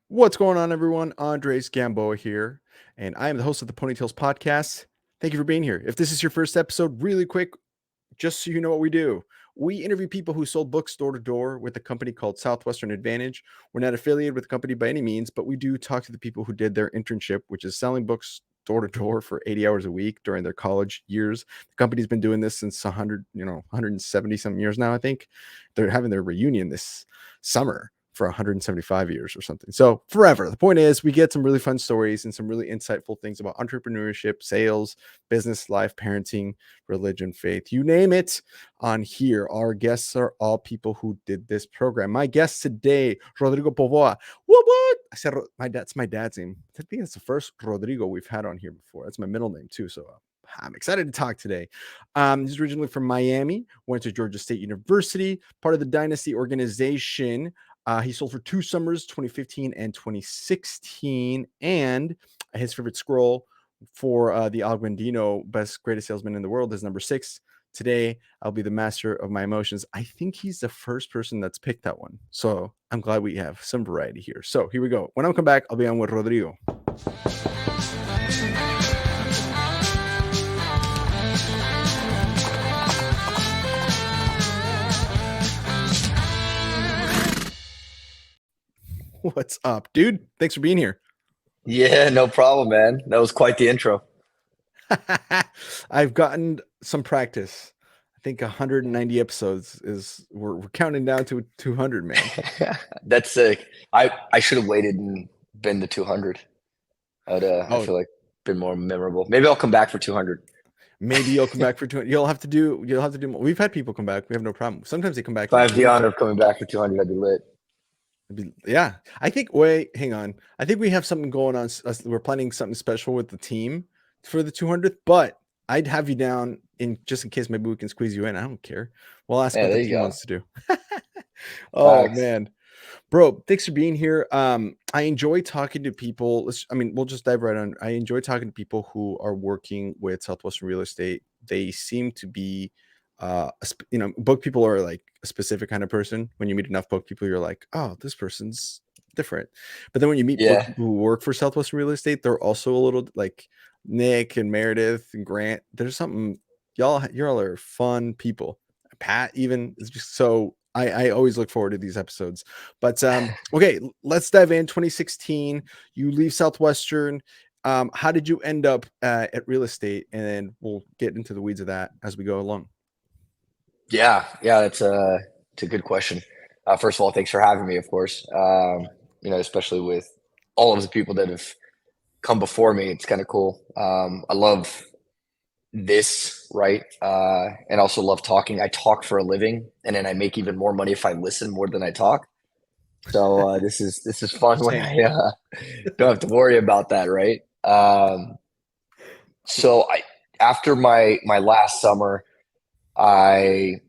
What's going on, everyone? Andres Gamboa here, and I am the host of the Ponytails podcast. Thank you for being here. If this is your first episode, really quick, just so you know what we do, we interview people who sold books door to door with a company called Southwestern Advantage. We're not affiliated with the company by any means, but we do talk to the people who did their internship, which is selling books door to door for 80 hours a week during their college years. The company's been doing this since 170 some years now, I think. They're having their reunion this summer for 175 years or something. So forever. The point is, we get some really fun stories and some really insightful things about entrepreneurship, sales, business, life, parenting, religion, faith, you name it on here. Our guests are all people who did this program. My guest today, Rodrigo Povoa. What? I said that's my dad's name. I think it's the first Rodrigo we've had on here before. That's my middle name too. So I'm excited to talk today. He's originally from Miami, went to Georgia State University, part of the Dynasty organization. He sold for 2 summers, 2015 and 2016. And his favorite scroll for the Alguendino Best Greatest Salesman in the World is number 6. Today, I'll be the master of my emotions. I think he's the first person that's picked that one. So I'm glad we have some variety here. So here we go. When I come back, I'll be on with Rodrigo. What's up, dude? Thanks for being here. Yeah, no problem, man. That was quite the intro. I've gotten some practice. I think 190 episodes is we're counting down to 200, man. That's sick. I should have waited and been the 200. I feel like been more memorable. Maybe I'll come back for 200. Maybe you'll come back for 200. You'll have to do more. We've had people come back. We have no problem. Sometimes they come back. If I have the honor of coming back for 200, I'd be lit. Yeah, I think. Hang on. I think we have something going on. We're planning something special with the team for the 200th, but I'd have you down in just in case maybe we can squeeze you in. I don't care. We'll ask what the team wants to do. Oh man, bro, thanks for being here. I enjoy talking to people. We'll just dive right on. I enjoy talking to people who are working with Southwestern Real Estate. They seem to be book people are like a specific kind of person. When you meet enough book people, you're like, oh, this person's different. But then when you meet book people who work for Southwestern Real Estate, they're also a little like Nick and Meredith and Grant. There's something y'all are fun people. Pat even is just so I always look forward to these episodes. But okay, let's dive in. 2016, you leave Southwestern. How did you end up at real estate? And then we'll get into the weeds of that as we go along. Yeah, it's a good question. First of all, thanks for having me, of course. Especially with all of the people that have come before me, it's kind of cool. I love this, right? And also love talking. I talk for a living, and then I make even more money if I listen more than I talk. So this is fun when I don't have to worry about that, right? So after my last summer, I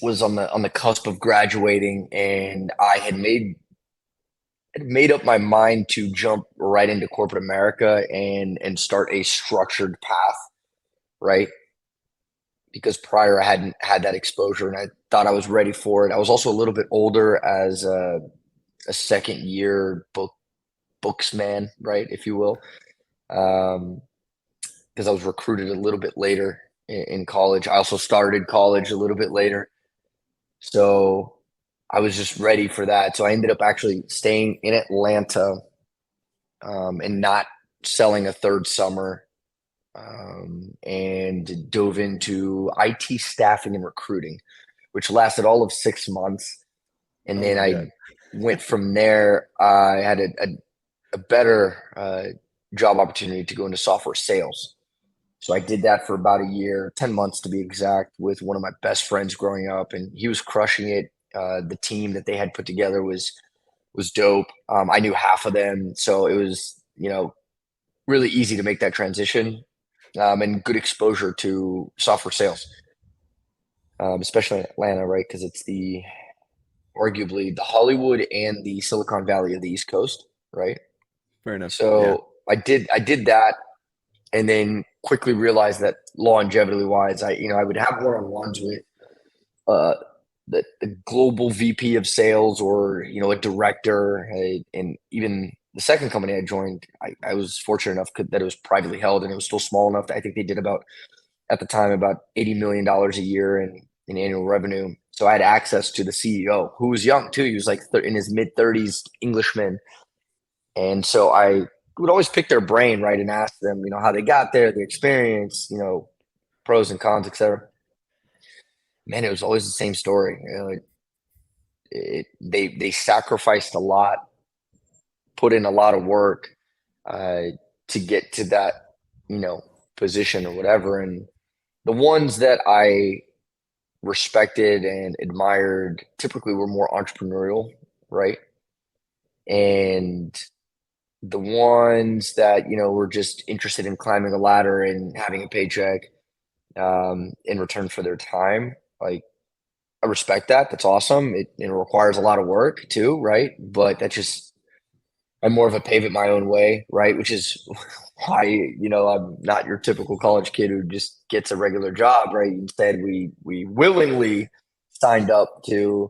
was on the cusp of graduating, and I had made up my mind to jump right into corporate America and start a structured path, right? Because prior I hadn't had that exposure, and I thought I was ready for it. I was also a little bit older as a second year booksman, right, if you will, because I was recruited a little bit later in college. I also started college a little bit later. So I was just ready for that. So I ended up actually staying in Atlanta and not selling a third summer, and dove into IT staffing and recruiting, which lasted all of 6 months. And then I went from there. I had a better job opportunity to go into software sales. So I did that for about a year, 10 months to be exact, with one of my best friends growing up, and he was crushing it. The team that they had put together was dope. I knew half of them, so it was, really easy to make that transition, and good exposure to software sales, especially in Atlanta, right? Because it's arguably the Hollywood and the Silicon Valley of the East Coast, right? Fair enough. So I did that, and then quickly realized that longevity wise, I would have one-on-ones with the global VP of sales, or a director. And even the second company I joined, I was fortunate enough that it was privately held, and it was still small enough that I think they did at the time about $80 million a year in annual revenue. So I had access to the CEO, who was young too. He was like in his mid 30s, Englishman. And so I would always pick their brain, right, and ask them, how they got there, the experience, pros and cons, etc. Man, it was always the same story. They sacrificed a lot, put in a lot of work to get to that, position or whatever. And the ones that I respected and admired typically were more entrepreneurial, right? And the ones that were just interested in climbing a ladder and having a paycheck in return for their time, like, I respect that. That's awesome. It requires a lot of work too, right? But I'm more of a pave it my own way, right? Which is why I'm not your typical college kid who just gets a regular job, right? Instead, we willingly signed up to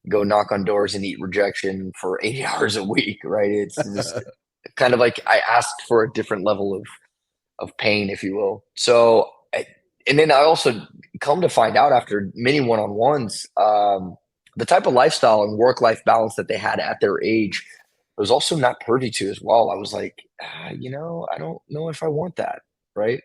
go knock on doors and eat rejection for 80 hours a week, right? It was kind of like I asked for a different level of pain, if you will. So, and then I also come to find out after many one-on-ones, the type of lifestyle and work-life balance that they had at their age was also not privy to as well. I was like, I don't know if I want that, right?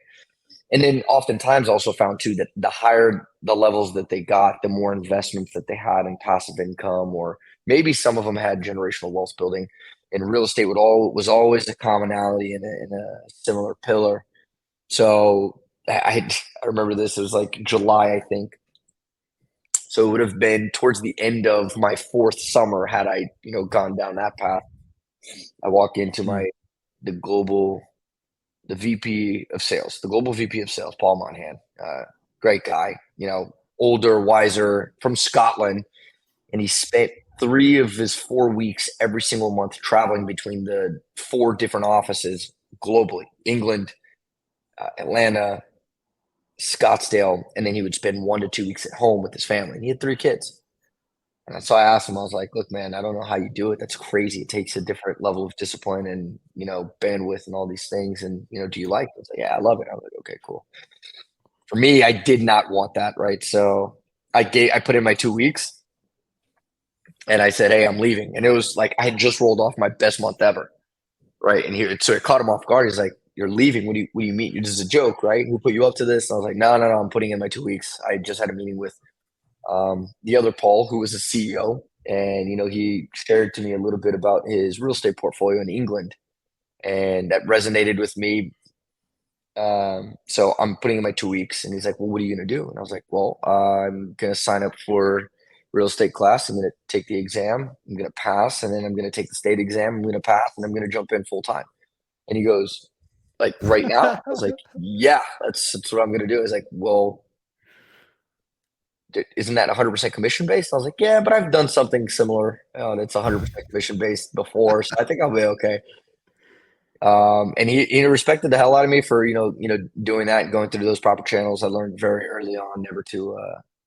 And then oftentimes also found too that the higher the levels that they got, the more investments that they had in passive income, or maybe some of them had generational wealth building. And real estate was always a commonality in a similar pillar. So I remember this. It was like July, I think. So it would have been towards the end of my fourth summer had I, gone down that path. I walk into the VP of sales, the global VP of sales, Paul Monahan, great guy, older, wiser, from Scotland. And he spent 3 of his 4 weeks every single month traveling between the 4 different offices globally: England, Atlanta, Scottsdale, and then he would spend 1 to 2 weeks at home with his family. And he had 3 kids. And so I asked him, I was like, look, man, I don't know how you do it. That's crazy. It takes a different level of discipline and, bandwidth and all these things. And, do you like it? I was like, yeah, I love it. I was like, okay, cool. For me, I did not want that. Right. So I put in my 2 weeks and I said, hey, I'm leaving. And it was like, I had just rolled off my best month ever. Right. And so it caught him off guard. He's like, you're leaving. What do you mean? This is a joke, right? Who put you up to this? And I was like, no, I'm putting in my 2 weeks. I just had a meeting with the other Paul, who was a CEO, and he shared to me a little bit about his real estate portfolio in England, and that resonated with me. So I'm putting in my 2 weeks, and he's like, well, what are you going to do? And I was like, well, I'm going to sign up for real estate class. I'm going to take the exam. I'm going to pass, and then I'm going to take the state exam. I'm going to pass, and I'm going to jump in full time. And he goes, like, right now? I was like, yeah, that's what I'm going to do. I was like, well, isn't that 100% commission based? I was like, yeah, but I've done something similar. That's 100% commission based before, so I think I'll be okay. And he respected the hell out of me for doing that and going through those proper channels. I learned very early on never to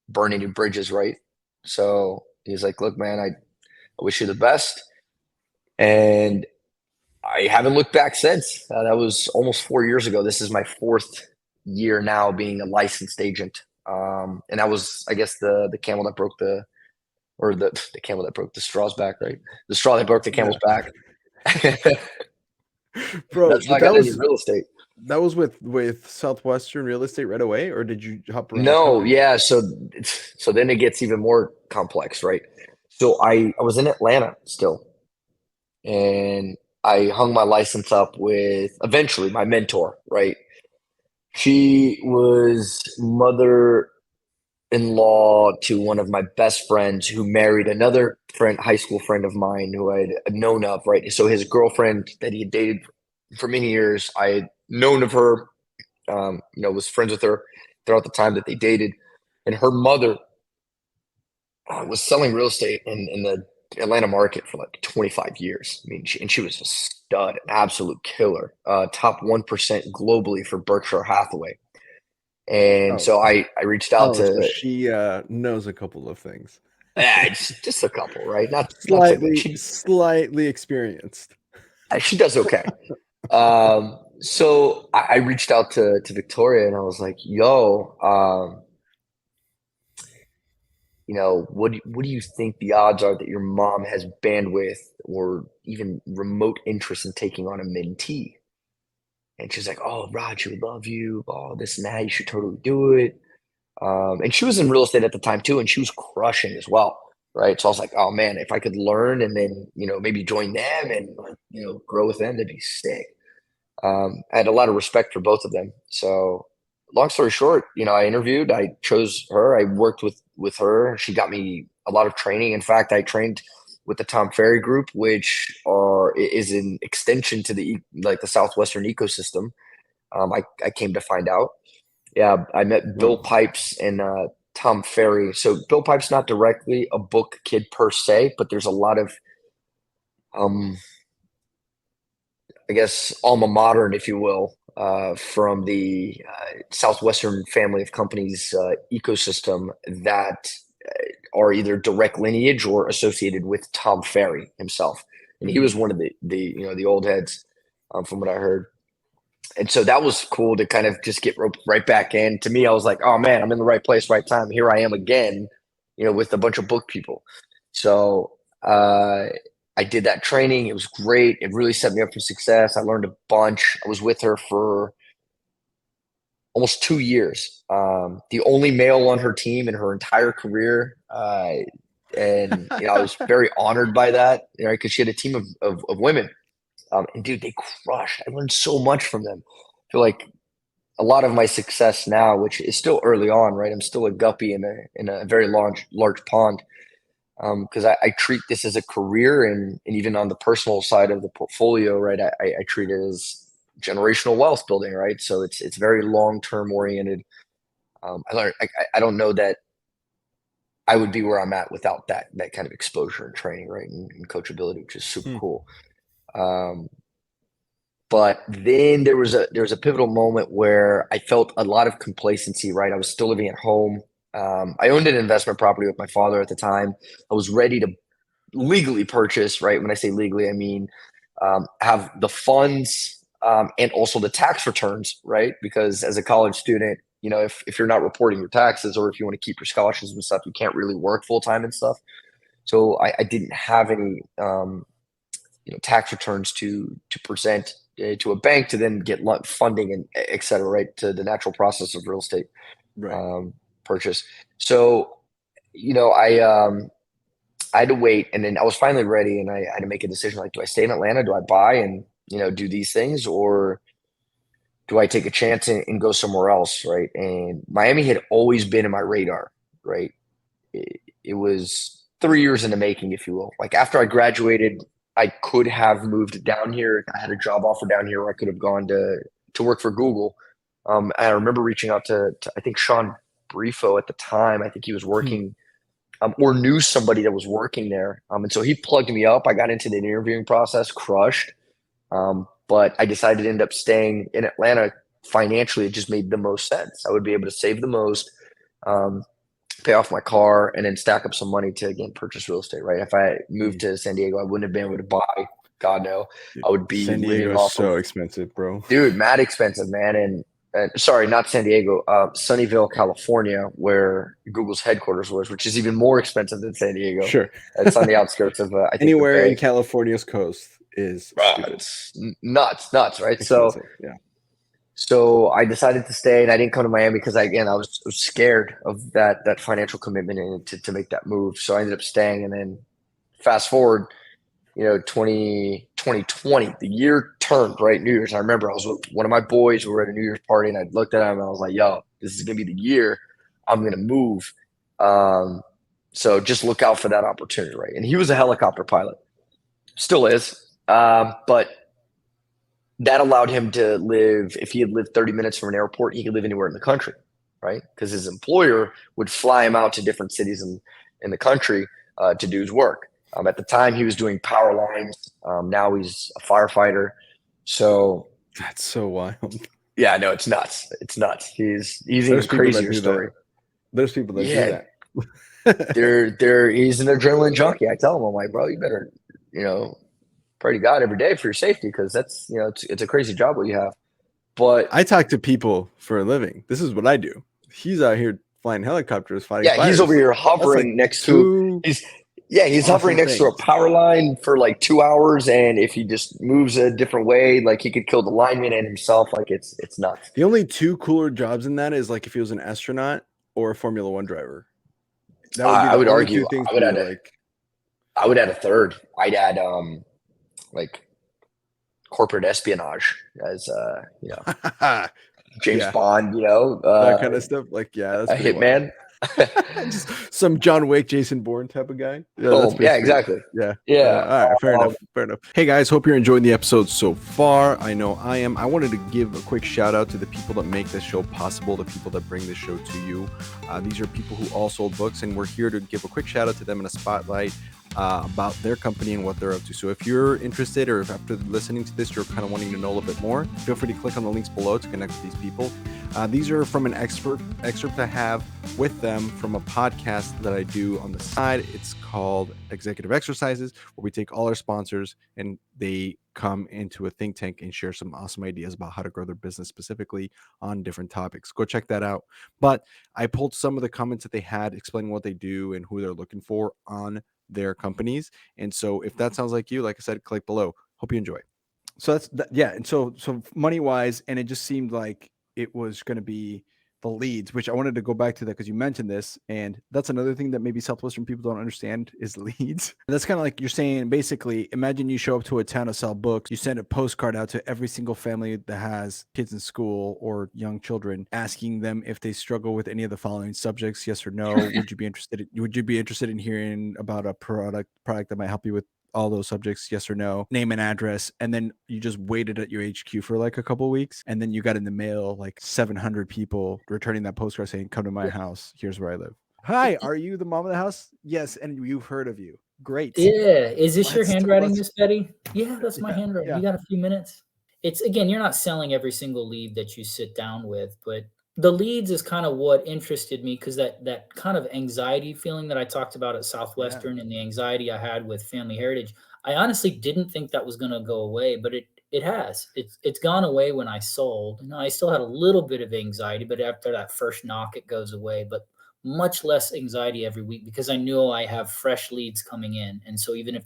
burn any bridges, right? So he's like, look, man, I wish you the best, and I haven't looked back since. That was almost 4 years ago. This is my 4th year now being a licensed agent. And that was, I guess, the camel that broke the camel that broke the straw's back, right? The straw that broke the camel's back. Bro, that's how I got into real estate. That was with Southwestern Real Estate right away, or did you hop around? No, yeah. So then it gets even more complex, right? So I was in Atlanta still, and I hung my license up with eventually my mentor, right? She was mother-in-law to one of my best friends who married another high school friend of mine who I had known of, right? So his girlfriend that he had dated for many years, I had known of her, was friends with her throughout the time that they dated. And her mother was selling real estate in the Atlanta market for like 25 years. I mean, she was a stud, an absolute killer, top 1% globally for Berkshire Hathaway. And so I reached out to. So she knows a couple of things. Yeah, it's just a couple, right? Not so big. Slightly experienced. She does okay. So I reached out to Victoria and I was like, "Yo, what do you think the odds are that your mom has bandwidth or even remote interest in taking on a mentee?" And she's like, "Oh, Rod, she would love you. Oh, this and that. You should totally do it." And she was in real estate at the time too, and she was crushing as well, right? So I was like, "Oh man, if I could learn and then maybe join them and grow with them, that'd be sick." I had a lot of respect for both of them. So, long story short, I interviewed. I chose her. I worked with her. She got me a lot of training. In fact, I trained with the Tom Ferry Group, which is an extension to the Southwestern ecosystem. I came to find out. Yeah, I met Bill Wow. Pipes and Tom Ferry. So Bill Pipes not directly a book kid per se, but there's a lot of um, I guess, alma mater, if you will, from the Southwestern family of companies ecosystem that are either direct lineage or associated with Tom Ferry himself. And he was one of the old heads, from what I heard. And so that was cool to kind of just get right back in. To me, I was like, oh man, I'm in the right place, right time. Here I am again, with a bunch of book people. So I did that training. It was great. It really set me up for success. I learned a bunch. I was with her for almost 2 years. The only male on her team in her entire career. And I was very honored by that, because she had a team of women. And dude, they crushed. I learned so much from them. I feel like a lot of my success now, which is still early on, right? I'm still a guppy in a very large pond, because I treat this as a career, and even on the personal side of the portfolio, right? I treat it as generational wealth building, right? So it's very long term oriented. I learned. I don't know that I would be where I'm at without that kind of exposure and training, right? And coachability, which is super Hmm. cool. Um, But then there was a pivotal moment where I felt a lot of complacency, right? I was still living at home. I owned an investment property with my father at the time. I was ready to legally purchase, right? When I say legally, I mean have the funds and also the tax returns, right? Because as a college student, if you're not reporting your taxes or if you want to keep your scholarships and stuff, you can't really work full time and stuff. So I didn't have any tax returns to present to a bank to then get funding and et cetera, right, to the natural process of real estate Right. um, purchase. So, I had to wait, and then I was finally ready, and I had to make a decision like, do I stay in Atlanta? Do I buy and do these things, or do I take a chance and go somewhere else, right? And Miami had always been in my radar, right? It was 3 years in the making, if you will. Like after I graduated, I could have moved down here. I had a job offer down here where I could have gone to work for Google. And I remember reaching out to I think Sean Brifo at the time. I think he was Hmm. working or knew somebody that was working there. And so he plugged me up. I got into the interviewing process, crushed. But I decided to end up staying in Atlanta financially. It just made the most sense. I would be able to save the most. Um, Pay off my car, and then stack up some money to again purchase real estate. Right? If I moved Hmm. to San Diego, I wouldn't have been able to buy. God no, Dude, I would be San Diego living is off of so expensive, bro. dude, mad expensive, man. And sorry, not San Diego, Sunnyvale, California, where Google's headquarters was, which is even more expensive than San Diego. Sure. It's on the outskirts of I think the Anywhere in Bay. California's coast is stupid It's nuts, right? So expensive. Yeah. So I decided to stay, and I didn't come to Miami because I was scared of that financial commitment and to make that move. So I ended up staying, and then fast forward, 2020, the year turned, right? New Year's. And I remember I was with one of my boys. We were at a New Year's party, and I looked at him and I was like, "Yo, this is gonna be the year I'm gonna move." Um, so just look out for that opportunity, right? And he was a helicopter pilot, still is, but that allowed him to live. If he had lived 30 minutes from an airport, he could live anywhere in the country, right? Because his employer would fly him out to different cities in the country to do his work. At the time, he was doing power lines. Now he's a firefighter. So That's so wild. yeah, no, it's nuts. It's nuts. He's There's even people that crazier do that. story. There's people that do Yeah, that. he's an adrenaline junkie. I tell him, I'm like, bro, you better, pray to God every day for your safety, because that's, it's a crazy job what you have. But I talk to people for a living. This is what I do. He's out here flying helicopters, fighting yeah, he's over fires. here That's like hovering next to two he's hovering awesome next to a things. power line for like 2 hours, and if he just moves a different way, like he could kill the lineman and himself. Like it's nuts. The only two cooler jobs in that is like if he was an astronaut or a Formula One driver. That would be I the would only argue two things where you're like, I would add a third. I'd add like corporate espionage as James yeah, Bond, that kind of stuff. Like, yeah, that's a pretty wild. hitman. Just some John Wick, Jason Bourne type of guy. Yeah, that's Boom. pretty Yeah, sweet. exactly. Yeah. Yeah. All right. Fair Um, enough. Fair enough. Hey guys, hope you're enjoying the episode so far. I know I am. I wanted to give a quick shout out to the people that make this show possible, the people that bring this show to you. These are people who all sold books, and we're here to give a quick shout out to them in a spotlight about their company and what they're up to. So if you're interested, or if after listening to this, you're kind of wanting to know a little bit more, feel free to click on the links below to connect with these people. These are from an excerpt I have with them from a podcast that I do on the side. It's called Executive Exercises, where we take all our sponsors and they come into a think tank and share some awesome ideas about how to grow their business specifically on different topics. Go check that out. But I pulled some of the comments that they had explaining what they do and who they're looking for on their companies. And so if that sounds like you, like I said, click below. Hope you enjoy. So yeah. And so money wise, and it just seemed like it was going to be the leads, which I wanted to go back to that because you mentioned this, and that's another thing that maybe Southwestern people don't understand is leads. That's kind of like you're saying, basically, imagine you show up to a town to sell books, you send a postcard out to every single family that has kids in school or young children, asking them if they struggle with any of the following subjects, yes or no. Would you be interested in hearing about a product that might help you with all those subjects, yes or no, name and address, and then you just waited at your HQ for like a couple of weeks, and then you got in the mail like 700 people returning that postcard saying, come to my house, here's where I live. Hi, are you the mom of the house? Yes, and we've heard of you. Great. Yeah. Is this your handwriting, let's Miss Betty? Yeah, that's my handwriting. yeah. You got a few minutes? It's again, you're not selling every single lead that you sit down with, but the leads is kind of what interested me, because that kind of anxiety feeling that I talked about at Southwestern and the anxiety I had with Family Heritage, I honestly didn't think that was going to go away, but it has. It's gone away when I sold. You know, I still had a little bit of anxiety, but after that first knock, it goes away. But much less anxiety every week because I know I have fresh leads coming in. And so even if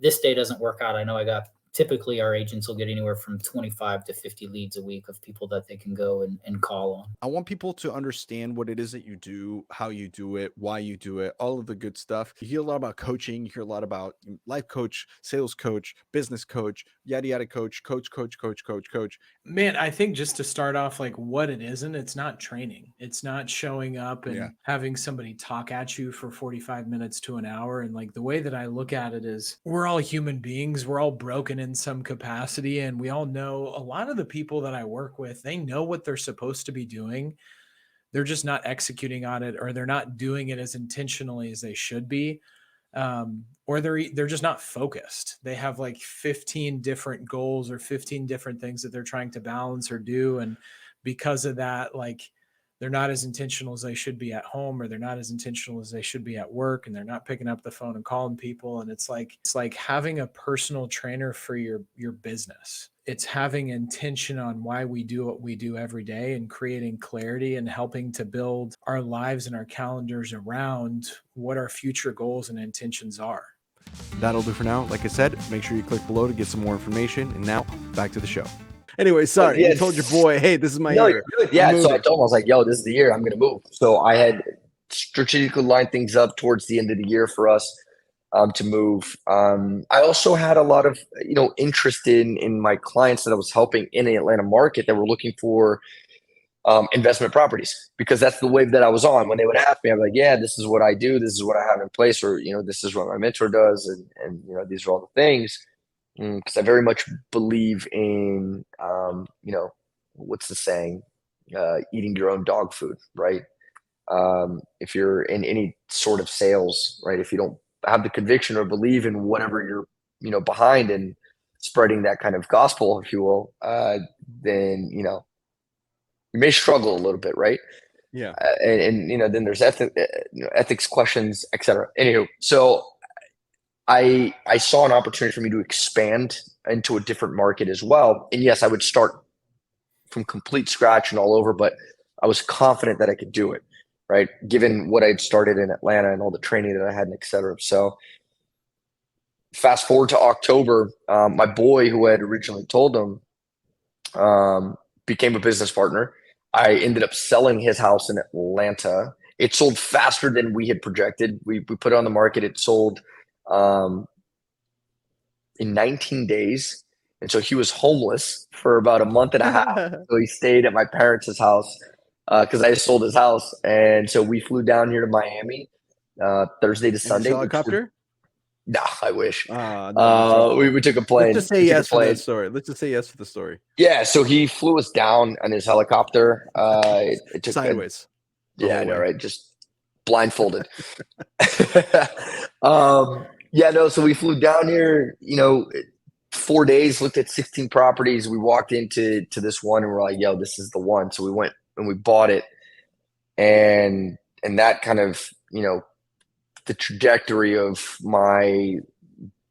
this day doesn't work out, I know I got, typically our agents will get anywhere from 25 to 50 leads a week of people that they can go and call on. I want people to understand what it is that you do, how you do it, why you do it, all of the good stuff. You hear a lot about coaching. You hear a lot about life coach, sales coach, business coach, yada, yada coach. Man, I think just to start off, like what it isn't, it's not training. It's not showing up and having somebody talk at you for 45 minutes to an hour. And like the way that I look at it is we're all human beings. We're all broken in some capacity. And we all know a lot of the people that I work with, they know what they're supposed to be doing. They're just not executing on it, or they're not doing it as intentionally as they should be. Or they're just not focused. They have like 15 different goals or 15 different things that they're trying to balance or do. And because of that, like they're not as intentional as they should be at home, or they're not as intentional as they should be at work, and they're not picking up the phone and calling people. And it's like having a personal trainer for your business. It's having intention on why we do what we do every day, and creating clarity and helping to build our lives and our calendars around what our future goals and intentions are. That'll do for now. Like I said, make sure you click below to get some more information. And now back to the show. Anyway, sorry. You told your boy, hey, this is my year. Yeah, so I told him, I was like, yo, this is the year I'm going to move. So I had strategically lined things up towards the end of the year for us to move. I also had a lot of, interest in my clients that I was helping in the Atlanta market that were looking for investment properties, because that's the wave that I was on. When they would ask me, I'm like, yeah, this is what I do. This is what I have in place, or, this is what my mentor does. And these are all the things. Because I very much believe in, what's the saying? Eating your own dog food, right? If you're in any sort of sales, right? If you don't have the conviction or believe in whatever you're, behind and spreading that kind of gospel, if you will, then, you may struggle a little bit, right? Yeah. And then there's ethics questions, etc. Anywho, so I saw an opportunity for me to expand into a different market as well. And yes, I would start from complete scratch and all over, but I was confident that I could do it, right? Given what I'd started in Atlanta and all the training that I had, and et cetera. So fast forward to October, my boy, who I had originally told him, became a business partner. I ended up selling his house in Atlanta. It sold faster than we had projected. We put it on the market. It sold in 19 days. And so he was homeless for about a month and a half. So he stayed at my parents' house because I sold his house. And so we flew down here to Miami Thursday to Sunday. Helicopter? Nah, I wish. No, we took a plane. Let's just say yes for the story. Let's just say yes for the story. Yeah, so he flew us down on his helicopter. It took sideways. Yeah, I know, right? Just blindfolded. Yeah, no. So we flew down here. 4 days, looked at 16 properties. We walked into this one, and we're like, "Yo, this is the one." So we went and we bought it, and that kind of the trajectory of my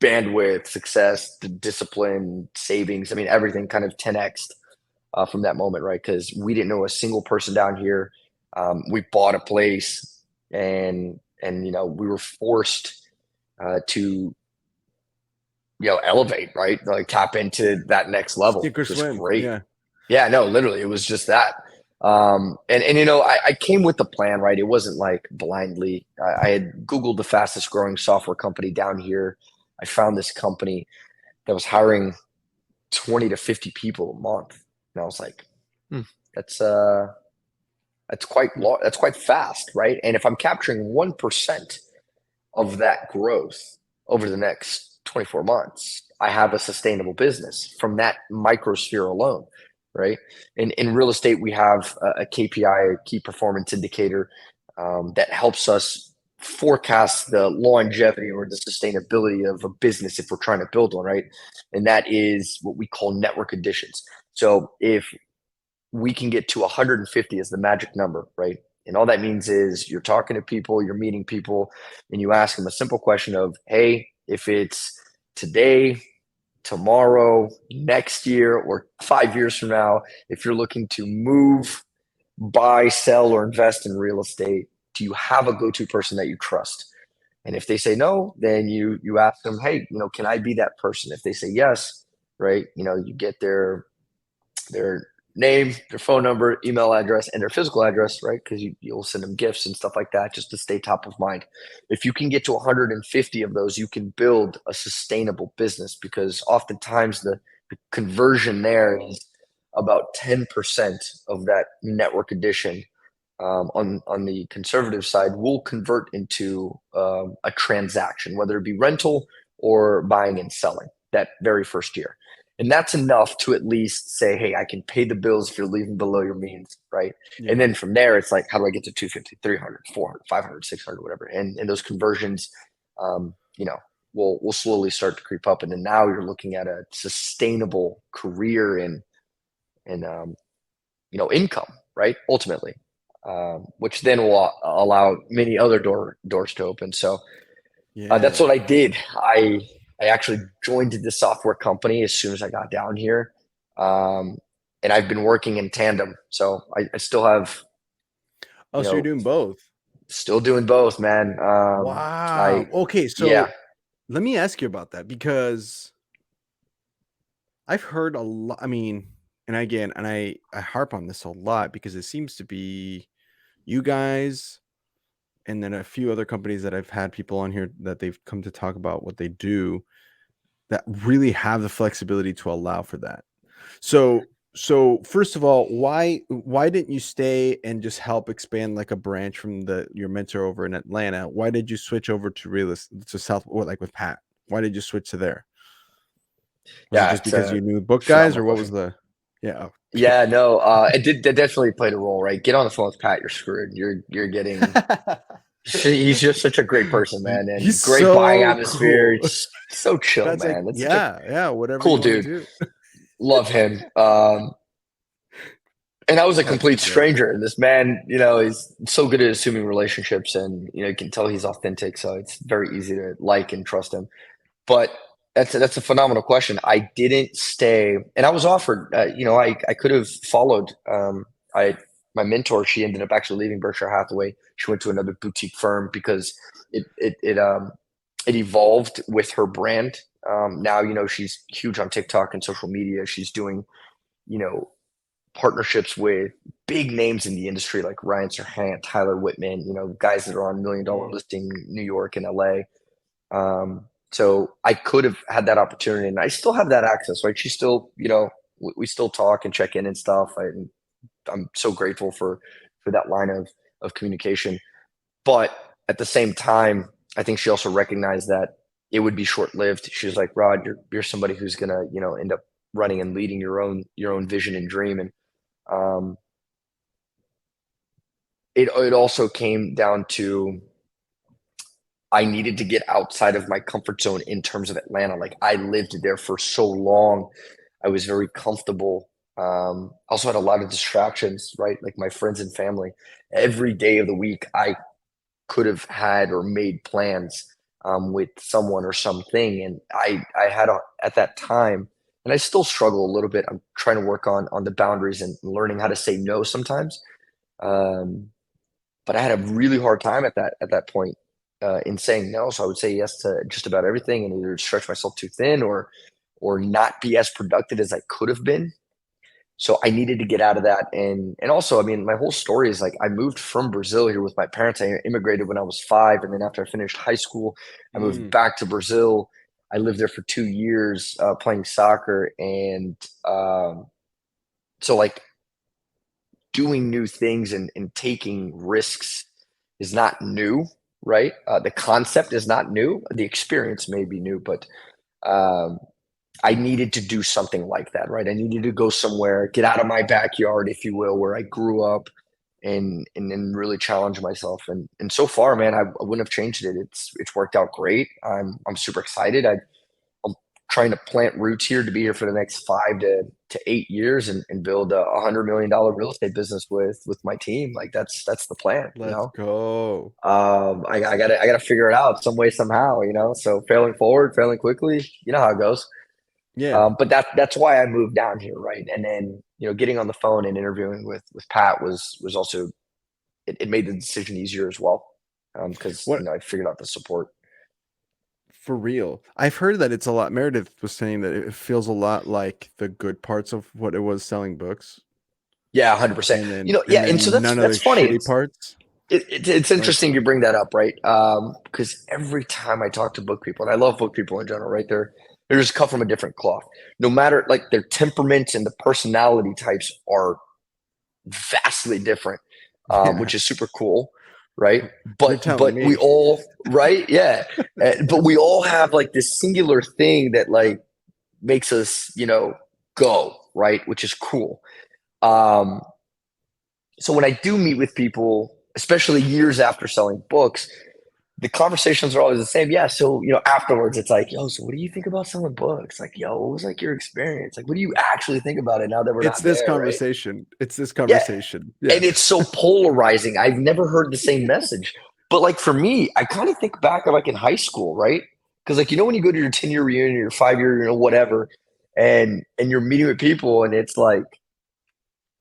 bandwidth, success, the discipline, savings. I mean, everything kind of 10x'd from that moment, right? Because we didn't know a single person down here. We bought a place, and we were forced to elevate, right? Like tap into that next level. Sink or swim. Great. Yeah, no, literally, it was just that. I came with the plan, right? It wasn't like blindly. I had Googled the fastest growing software company down here. I found this company that was hiring 20 to 50 people a month. And I was like, that's quite fast, right? And if I'm capturing 1% of that growth over the next 24 months, I have a sustainable business from that microsphere alone, right? In real estate, we have a KPI, a key performance indicator, that helps us forecast the longevity or the sustainability of a business if we're trying to build one, right? And that is what we call network additions. So if we can get to 150 as the magic number, right? And all that means is you're talking to people, you're meeting people, and you ask them a simple question of, hey, if it's today, tomorrow, next year, or 5 years from now, if you're looking to move, buy, sell, or invest in real estate, do you have a go-to person that you trust? And if they say no, then you ask them, hey, can I be that person? If they say yes, right, you get their name, their phone number, email address, and their physical address, right? Because you'll send them gifts and stuff like that just to stay top of mind. If you can get to 150 of those, you can build a sustainable business, because oftentimes the conversion there is about 10% of that network addition on the conservative side will convert into a transaction, whether it be rental or buying and selling that very first year. And that's enough to at least say, hey, I can pay the bills if you're leaving below your means, right? Yeah. And then from there, it's like, how do I get to 250, 300, 400, 500, 600, whatever? And those conversions, will slowly start to creep up. And then now you're looking at a sustainable career and income, right? Ultimately, which then will allow many other doors to open. So that's what I did. I actually joined the software company as soon as I got down here. And I've been working in tandem. So I still have. Oh, so you're doing both? Still doing both, man. Wow. Okay. So let me ask you about that, because I've heard a lot. I mean, and again, and I harp on this a lot because it seems to be you guys and then a few other companies that I've had people on here that they've come to talk about what they do that really have the flexibility to allow for that. So first of all, why didn't you stay and just help expand like a branch from your mentor over in Atlanta? Why did you switch over to like with Pat? Why did you switch to there? Was it just because you knew book guys, or what was the? Yeah. Yeah, no, it definitely played a role, right? Get on the phone with Pat, you're screwed. You're getting. He's just such a great person, man, and he's great so buying atmosphere. Cool. So chill, That's man. Like, whatever. Cool dude. Love him. And I was a complete stranger. And this man, he's so good at assuming relationships, and you can tell he's authentic. So it's very easy to like and trust him. But that's a phenomenal question. I didn't stay, and I was offered. I could have followed. My mentor, she ended up actually leaving Berkshire Hathaway. She went to another boutique firm because it evolved with her brand. Now she's huge on TikTok and social media. She's doing partnerships with big names in the industry like Ryan Serhant, Tyler Whitman, guys that are on $1 million listing New York and LA. So I could have had that opportunity, and I still have that access, right? She's still, we still talk and check in and stuff. I'm so grateful for that line of communication. But at the same time, I think she also recognized that it would be short-lived. She was like, Rod, you're somebody who's gonna, end up running and leading your own vision and dream. And it also came down to I needed to get outside of my comfort zone in terms of Atlanta. Like I lived there for so long. I was very comfortable. Also had a lot of distractions, right? Like my friends and family. Every day of the week, I could have had or made plans with someone or something. And I had at that time, and I still struggle a little bit. I'm trying to work on the boundaries and learning how to say no sometimes. But I had a really hard time at that point in saying no. So I would say yes to just about everything, and either stretch myself too thin or not be as productive as I could have been. So I needed to get out of that. And also, I mean, my whole story is like I moved from Brazil here with my parents. I immigrated when I was 5. And then after I finished high school, I moved back to Brazil. I lived there for 2 years playing soccer. And so like doing new things and taking risks is not new, right? The concept is not new. The experience may be new, but I needed to do something like that, right? I needed to go somewhere, get out of my backyard, if you will, where I grew up, and then really challenge myself. And so far, man, I wouldn't have changed it. It's worked out great. I'm super excited. I'm trying to plant roots here to be here for the next 5 to 8 years and build a $100 million real estate business with my team. Like that's the plan. Let's go. I gotta figure it out some way, somehow, so failing forward, failing quickly, you know how it goes. Yeah. But that's why I moved down here. Right. And then, getting on the phone and interviewing with Pat was also, it made the decision easier as well. Because I figured out the support. For real. I've heard that it's a lot. Meredith was saying that it feels a lot like the good parts of what it was selling books. Yeah, 100%. And so none that's of the funny. Shitty parts. It's interesting you bring that up, right? Because every time I talk to book people, and I love book people in general, right? They're just cut from a different cloth. No matter like their temperaments and the personality types are vastly different, which is super cool. Right. But we all, right. Yeah. But we all have like this singular thing that like makes us, go, right. Which is cool. So when I do meet with people, especially years after selling books, the conversations are always the same. Yeah. So, afterwards it's like, yo, so what do you think about selling books? Like, yo, what was like your experience? Like, what do you actually think about it now that we're not there, conversation? Right? It's this conversation. Yeah. And it's so polarizing. I've never heard the same message. But like for me, I kind of think back of like in high school, right? Because like, when you go to your 10-year reunion, your 5-year, whatever, and you're meeting with people and it's like,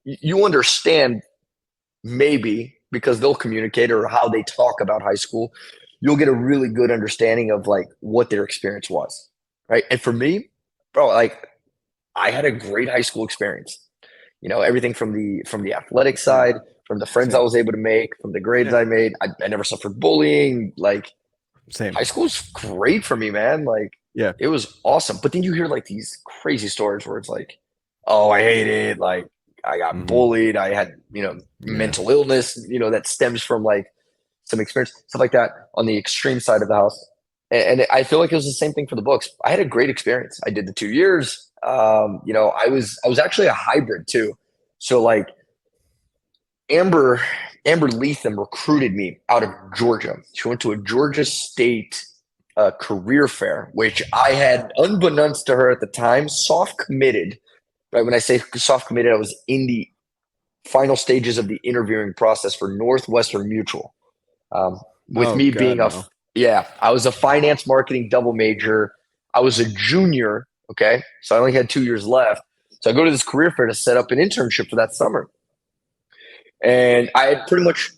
you understand maybe because they'll communicate or how they talk about high school, you'll get a really good understanding of like what their experience was. Right. And for me, bro, like I had a great high school experience, everything from the athletic side, from the friends I was able to make, from the grades I made. I never suffered bullying. Like high school's great for me, man. Like, it was awesome. But then you hear like these crazy stories where it's like, oh, I hate it. Like I got bullied. I had, mental illness, that stems from like some experience, stuff like that on the extreme side of the house. And I feel like it was the same thing for the books. I had a great experience. I did the 2 years. I was actually a hybrid too. So like Amber Leatham recruited me out of Georgia. She went to a Georgia State career fair, which I had, unbeknownst to her at the time, soft committed. Right when I say soft committed, I was in the final stages of the interviewing process for Northwestern Mutual. With me being I was a finance marketing double major. I was a junior. Okay. So I only had 2 years left. So I go to this career fair to set up an internship for that summer. And I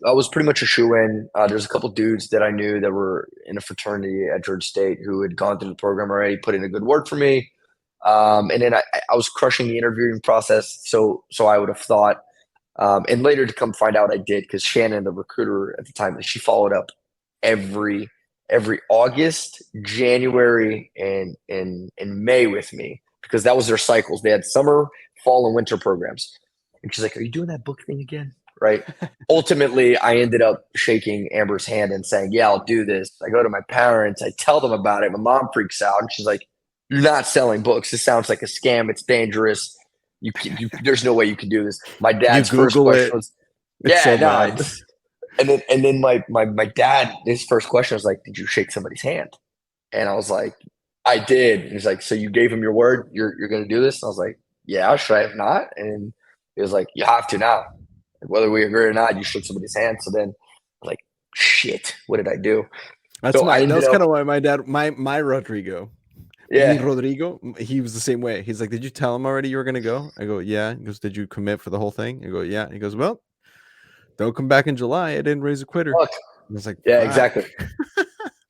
was pretty much a shoe-in. There's a couple dudes that I knew that were in a fraternity at Georgia State who had gone through the program already, put in a good word for me. And then I was crushing the interviewing process. So I would have thought, and later to come find out I did, because Shannon, the recruiter at the time, she followed up every August, January, and May with me, because that was their cycles. They had summer, fall, and winter programs. And she's like, "Are you doing that book thing again?" Right. Ultimately, I ended up shaking Amber's hand and saying, "Yeah, I'll do this." I go to my parents. I tell them about it. My mom freaks out, and she's like, "You're not selling books. This sounds like a scam. It's dangerous. There's no way you can do this." My dad's first question was, and then my dad, his first question was like, "Did you shake somebody's hand?" And I was like, "I did." And he's like, "So you gave him your word? You're going to do this?" And I was like, "Yeah, should I have not?" And he was like, "You have to now. Whether we agree or not, you shook somebody's hand." So then I was like, shit, what did I do? That's kind of why my dad, my Rodrigo. Yeah. Rodrigo, he was the same way. He's like, "Did you tell him already you were going to go?" I go, "Yeah." He goes, "Did you commit for the whole thing?" I go, "Yeah." He goes, "Well, don't come back in July. I didn't raise a quitter." I was like, yeah, exactly.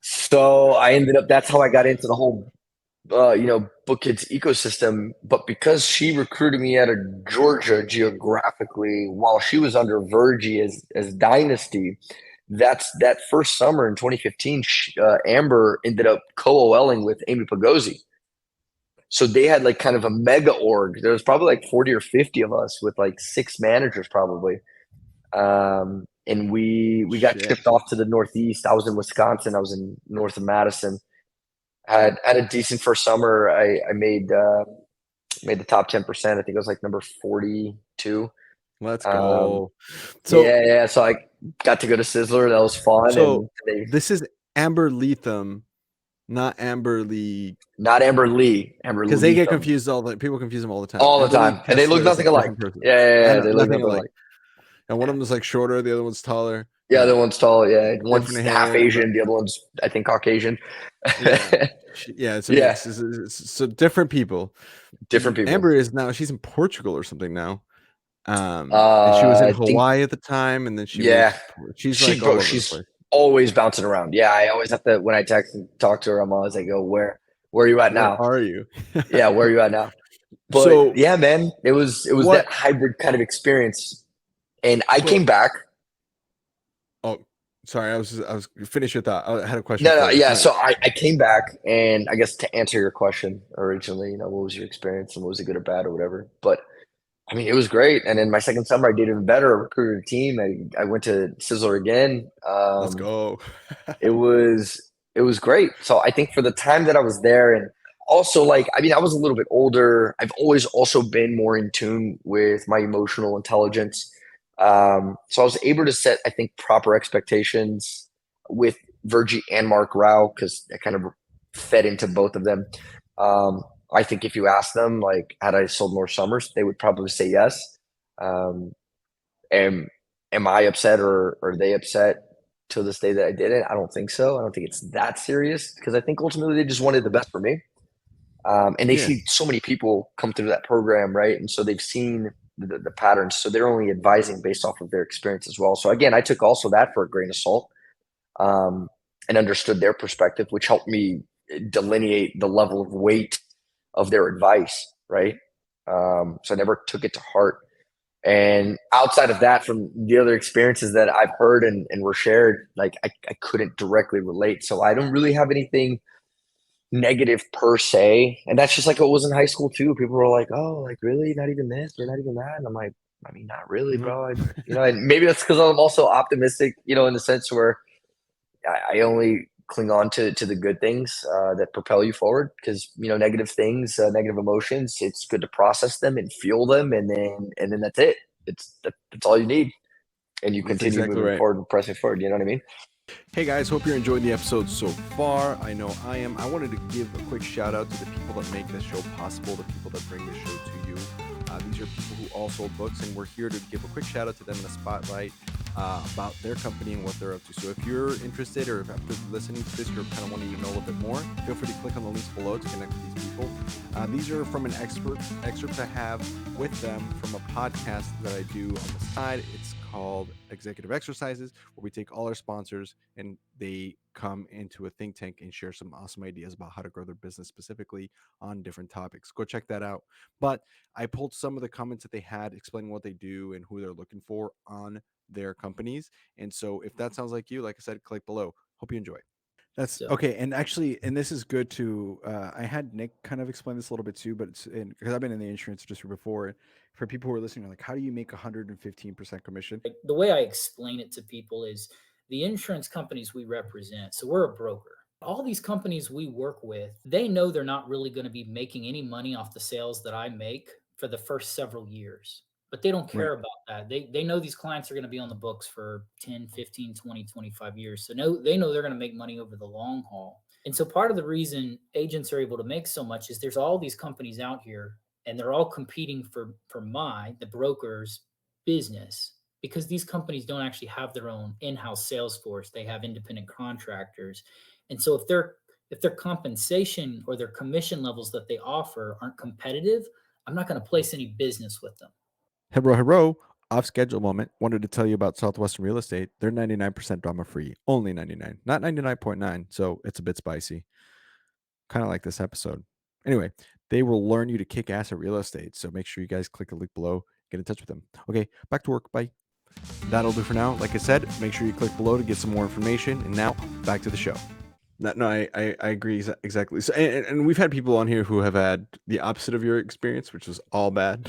So I ended up, that's how I got into the whole, Book Kids ecosystem. But because she recruited me out of Georgia geographically while she was under Virgie as Dynasty, that first summer in 2015, Amber ended up co-OLing with Amy Pagozzi. So they had like kind of a mega org. There was probably like 40 or 50 of us with like 6 managers probably. And we got shipped off to the Northeast. I was in Wisconsin. I was in north of Madison. Had a decent first summer. I made the top 10%. I think it was like number 42. Let's go. So yeah. So I got to go to Sizzler. That was fun. So this is Amber Leatham, not Amber Lee. Not Amber Lee. Amber Leatham. Because they get confused people confuse them all the time. All the time. And they look nothing alike. Yeah. They look nothing alike. And one of them is like shorter, the other one's taller. Yeah, the other one's tall. Yeah, one's half Asian, the other one's I think Caucasian. It's a mix. So different people. Amber is now, she's in Portugal or something now. And she was in Hawaii at the time, and then she's like all over the place. Always bouncing around. Yeah, I always have to, when I text and talk to her, I'm always like, "Oh, where are you at now? Where are you?" Yeah, where are you at now? But so, yeah, man, it was that hybrid kind of experience. And I came back. Oh, sorry. I was finish your thought. I had a question. No. Yeah. So I came back, and I guess to answer your question originally, what was your experience and was it good or bad or whatever? But I mean, it was great. And then my second summer, I did even better. I recruited a team. I went to Sizzler again. Let's go. It was great. So I think for the time that I was there, and also I was a little bit older. I've always also been more in tune with my emotional intelligence. So I was able to set, I think, proper expectations with Virgie and Mark Rao, because I kind of fed into both of them. I think if you ask them, like, had I sold more summers, they would probably say yes. Am I upset or are they upset to this day that I did it? I don't think so. I don't think it's that serious, because I think ultimately they just wanted the best for me. And they see so many people come through that program, right? And so they've seen the patterns, so they're only advising based off of their experience as well. So again, I took also that for a grain of salt, and understood their perspective, which helped me delineate the level of weight of their advice, right? So I never took it to heart. And outside of that, from the other experiences that I've heard and were shared, like I couldn't directly relate. So I don't really have anything negative per se. And that's just like it was in high school too. People were like, "Oh, like really? Not even this? You're not even that?" And I'm like, I mean, not really, bro. And maybe that's because I'm also optimistic, in the sense where I only cling on to the good things that propel you forward, because negative things, negative emotions, it's good to process them and feel them, and then that's it. That's all you need, and you continue moving forward and pressing forward. You know what I mean? Hey guys, hope you're enjoying the episode so far. I know I am. I wanted to give a quick shout out to the people that make this show possible, the people that bring this show to you. These are people who all sold books, and we're here to give a quick shout out to them in a spotlight about their company and what they're up to. So if you're interested, or if after listening to this, you're kind of wanting to know a little bit more, feel free to click on the links below to connect with these people. These are from an excerpt I have with them from a podcast that I do on the side. It's called Executive Exercises, where we take all our sponsors and they come into a think tank and share some awesome ideas about how to grow their business specifically on different topics. Go check that out. But I pulled some of the comments that they had explaining what they do and who they're looking for on their companies. And so if that sounds like you, like I said, click below. Hope you enjoy. That's okay. And actually, and this is good to, I had Nick kind of explain this a little bit too, but it's because I've been in the insurance industry before. For people who are listening, like, how do you make 115% commission? The way I explain it to people is the insurance companies we represent. So we're a broker. All these companies we work with, they know they're not really going to be making any money off the sales that I make for the first several years. But they don't care about that. They know these clients are going to be on the books for 10, 15, 20, 25 years. So they know they're going to make money over the long haul. And so part of the reason agents are able to make so much is there's all these companies out here, and they're all competing for the broker's business, because these companies don't actually have their own in-house sales force. They have independent contractors. And so if their compensation or their commission levels that they offer aren't competitive, I'm not going to place any business with them. Hello, off schedule moment. Wanted to tell you about Southwestern Real Estate. They're 99% drama free, only 99, not 99.9. So it's a bit spicy, kind of like this episode. Anyway, they will learn you to kick ass at real estate. So make sure you guys click the link below, get in touch with them. Okay, back to work. Bye. That'll do for now. Like I said, make sure you click below to get some more information. And now back to the show. No, I agree exactly. So, and we've had people on here who have had the opposite of your experience, which was all bad.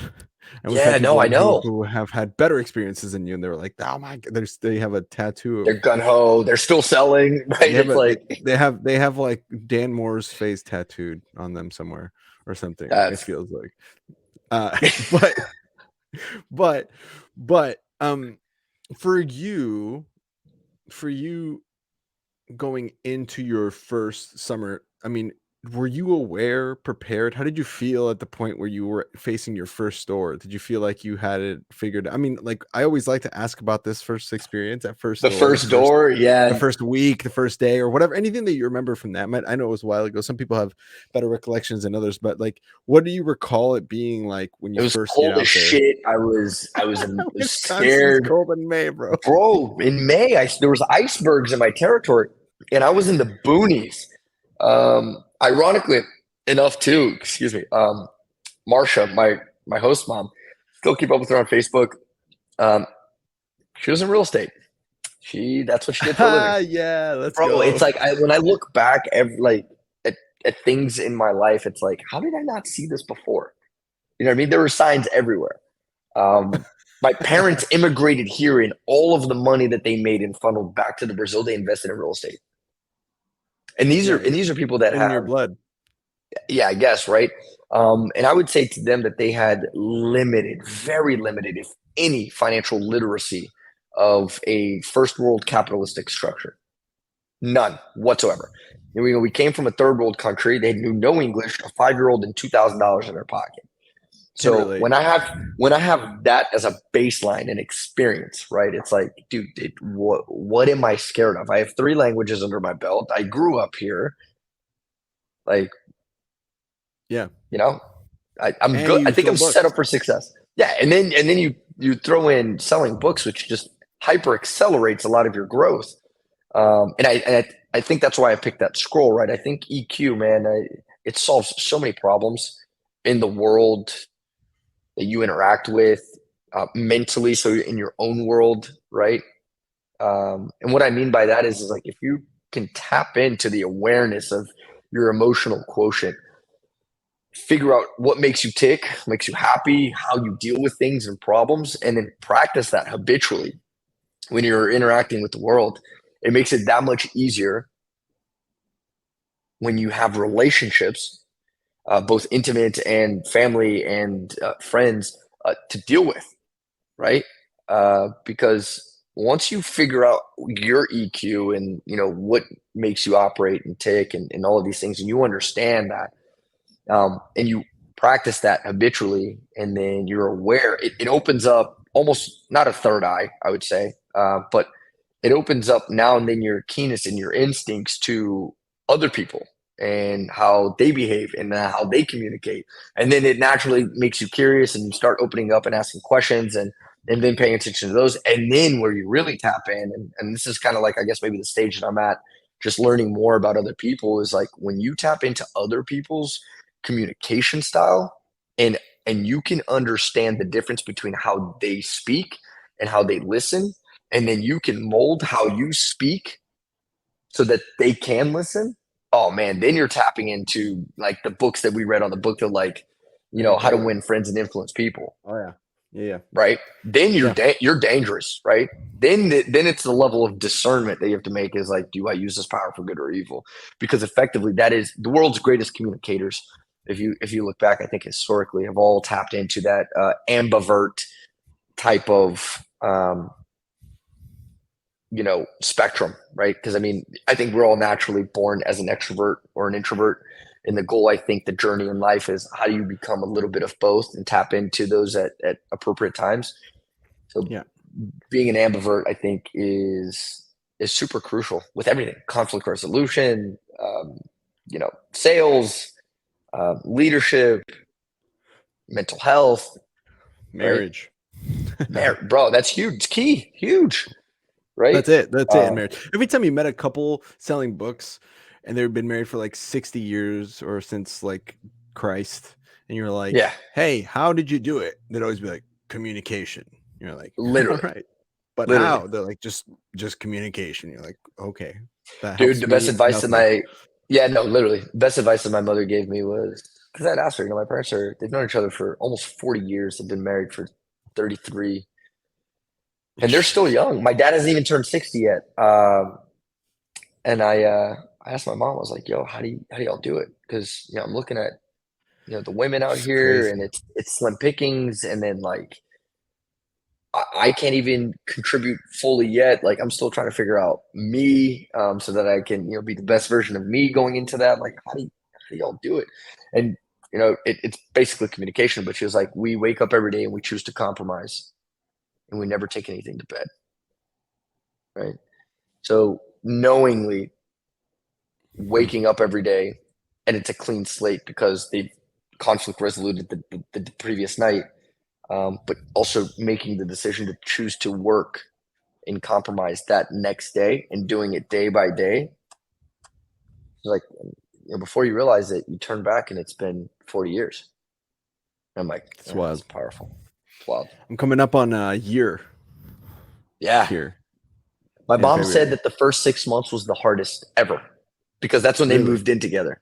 And we've had people I know who have had better experiences than you, and they were like, "Oh my God!" They have a tattoo. They're gun ho. They're still selling, right? Yeah, they have like Dan Moore's face tattooed on them somewhere or something. It feels like, but for you going into your first summer, I mean, were you aware, prepared? How did you feel at the point where you were facing your first store? Did you feel like you had it figured? I mean, like, I always like to ask about this first experience at first. The first door, yeah. The first week, the first day, or whatever. Anything that you remember from that. I know it was a while ago. Some people have better recollections than others, but like, what do you recall it being like when you first get out there? It was cold as shit. I was scared. Cold in May, bro. In May, there was icebergs in my territory, and I was in the boonies. Ironically enough, too, excuse me, Marsha, my host mom, still keep up with her on Facebook. She was in real estate. That's what she did for a living. Yeah, let's go. It's like when I look back at things in my life, it's like, how did I not see this before? You know what I mean? There were signs everywhere. My parents immigrated here, and all of the money that they made and funneled back to Brazil, they invested in real estate. And these are people that have your blood. Yeah, I guess, right? And I would say to them that they had very limited, if any, financial literacy of a first world capitalistic structure. None whatsoever. And we came from a third world country. They knew no English, a 5-year-old and $2,000 in their pocket. So when I have that as a baseline and experience, right? It's like, dude, what am I scared of? I have 3 languages under my belt. I grew up here. Like, yeah, I'm good. I think I'm set up for success. Yeah, and then you throw in selling books, which just hyper accelerates a lot of your growth. And I think that's why I picked that scroll, right? I think EQ, man, it solves so many problems in the world that you interact with mentally, so you're in your own world, right? And what I mean by that is like, if you can tap into the awareness of your emotional quotient, figure out what makes you tick, makes you happy, how you deal with things and problems, and then practice that habitually when you're interacting with the world, it makes it that much easier when you have relationships, both intimate and family and friends, to deal with, right? Because once you figure out your EQ and what makes you operate and tick and all of these things, and you understand that, and you practice that habitually, and then you're aware, it opens up almost not a third eye, I would say, but it opens up now and then your keenness and your instincts to other people and how they behave and how they communicate. And then it naturally makes you curious, and you start opening up and asking questions, and then paying attention to those. And then where you really tap in, and this is kind of like, I guess, maybe the stage that I'm at, just learning more about other people, is like when you tap into other people's communication style, and you can understand the difference between how they speak and how they listen, and then you can mold how you speak so that they can listen. Oh man, then you're tapping into like the books that we read on the book of, like, you know, how to win friends and influence people. Oh yeah. Yeah. Right. Then you're dangerous, right? Then it's the level of discernment that you have to make, is like, do I use this power for good or evil? Because effectively that is the world's greatest communicators. If you look back, I think historically have all tapped into that ambivert type of spectrum, right? Because I mean, I think we're all naturally born as an extrovert or an introvert. And the goal, I think, the journey in life is how do you become a little bit of both and tap into those at appropriate times. So being an ambivert, I think, is super crucial with everything: conflict resolution, sales, leadership, mental health, marriage. Right? Bro, that's huge. It's key, huge. Right. That's it in marriage. Every time you met a couple selling books and they've been married for like 60 years or since like Christ, and you're like, hey, how did you do it? They'd always be like, communication. You're like, literally. Right. But how? They're like, just communication. You're like, okay. Dude, the best advice best advice that my mother gave me was, because I'd asked her, my parents they've known each other for almost 40 years. They've been married for 33. And they're still young. My dad hasn't even turned 60 yet. And I asked my mom, I was like, yo, how do y'all do it? Because, I'm looking at, the women out here, and it's slim pickings. And then like, I can't even contribute fully yet. Like, I'm still trying to figure out me, so that I can, be the best version of me going into that. Like, how do y'all do it? And, it's basically communication. But she was like, we wake up every day and we choose to compromise, and we never take anything to bed. Right. So knowingly waking up every day, and it's a clean slate because they've conflict resoluted the previous night, but also making the decision to choose to work and compromise that next day and doing it day by day. Like, before you realize it, you turn back and it's been 40 years. And I'm like, it's wild. It's powerful. Wow. I'm coming up on a year. Yeah. Here. My mom said that the first 6 months was the hardest ever, because that's when they moved in together.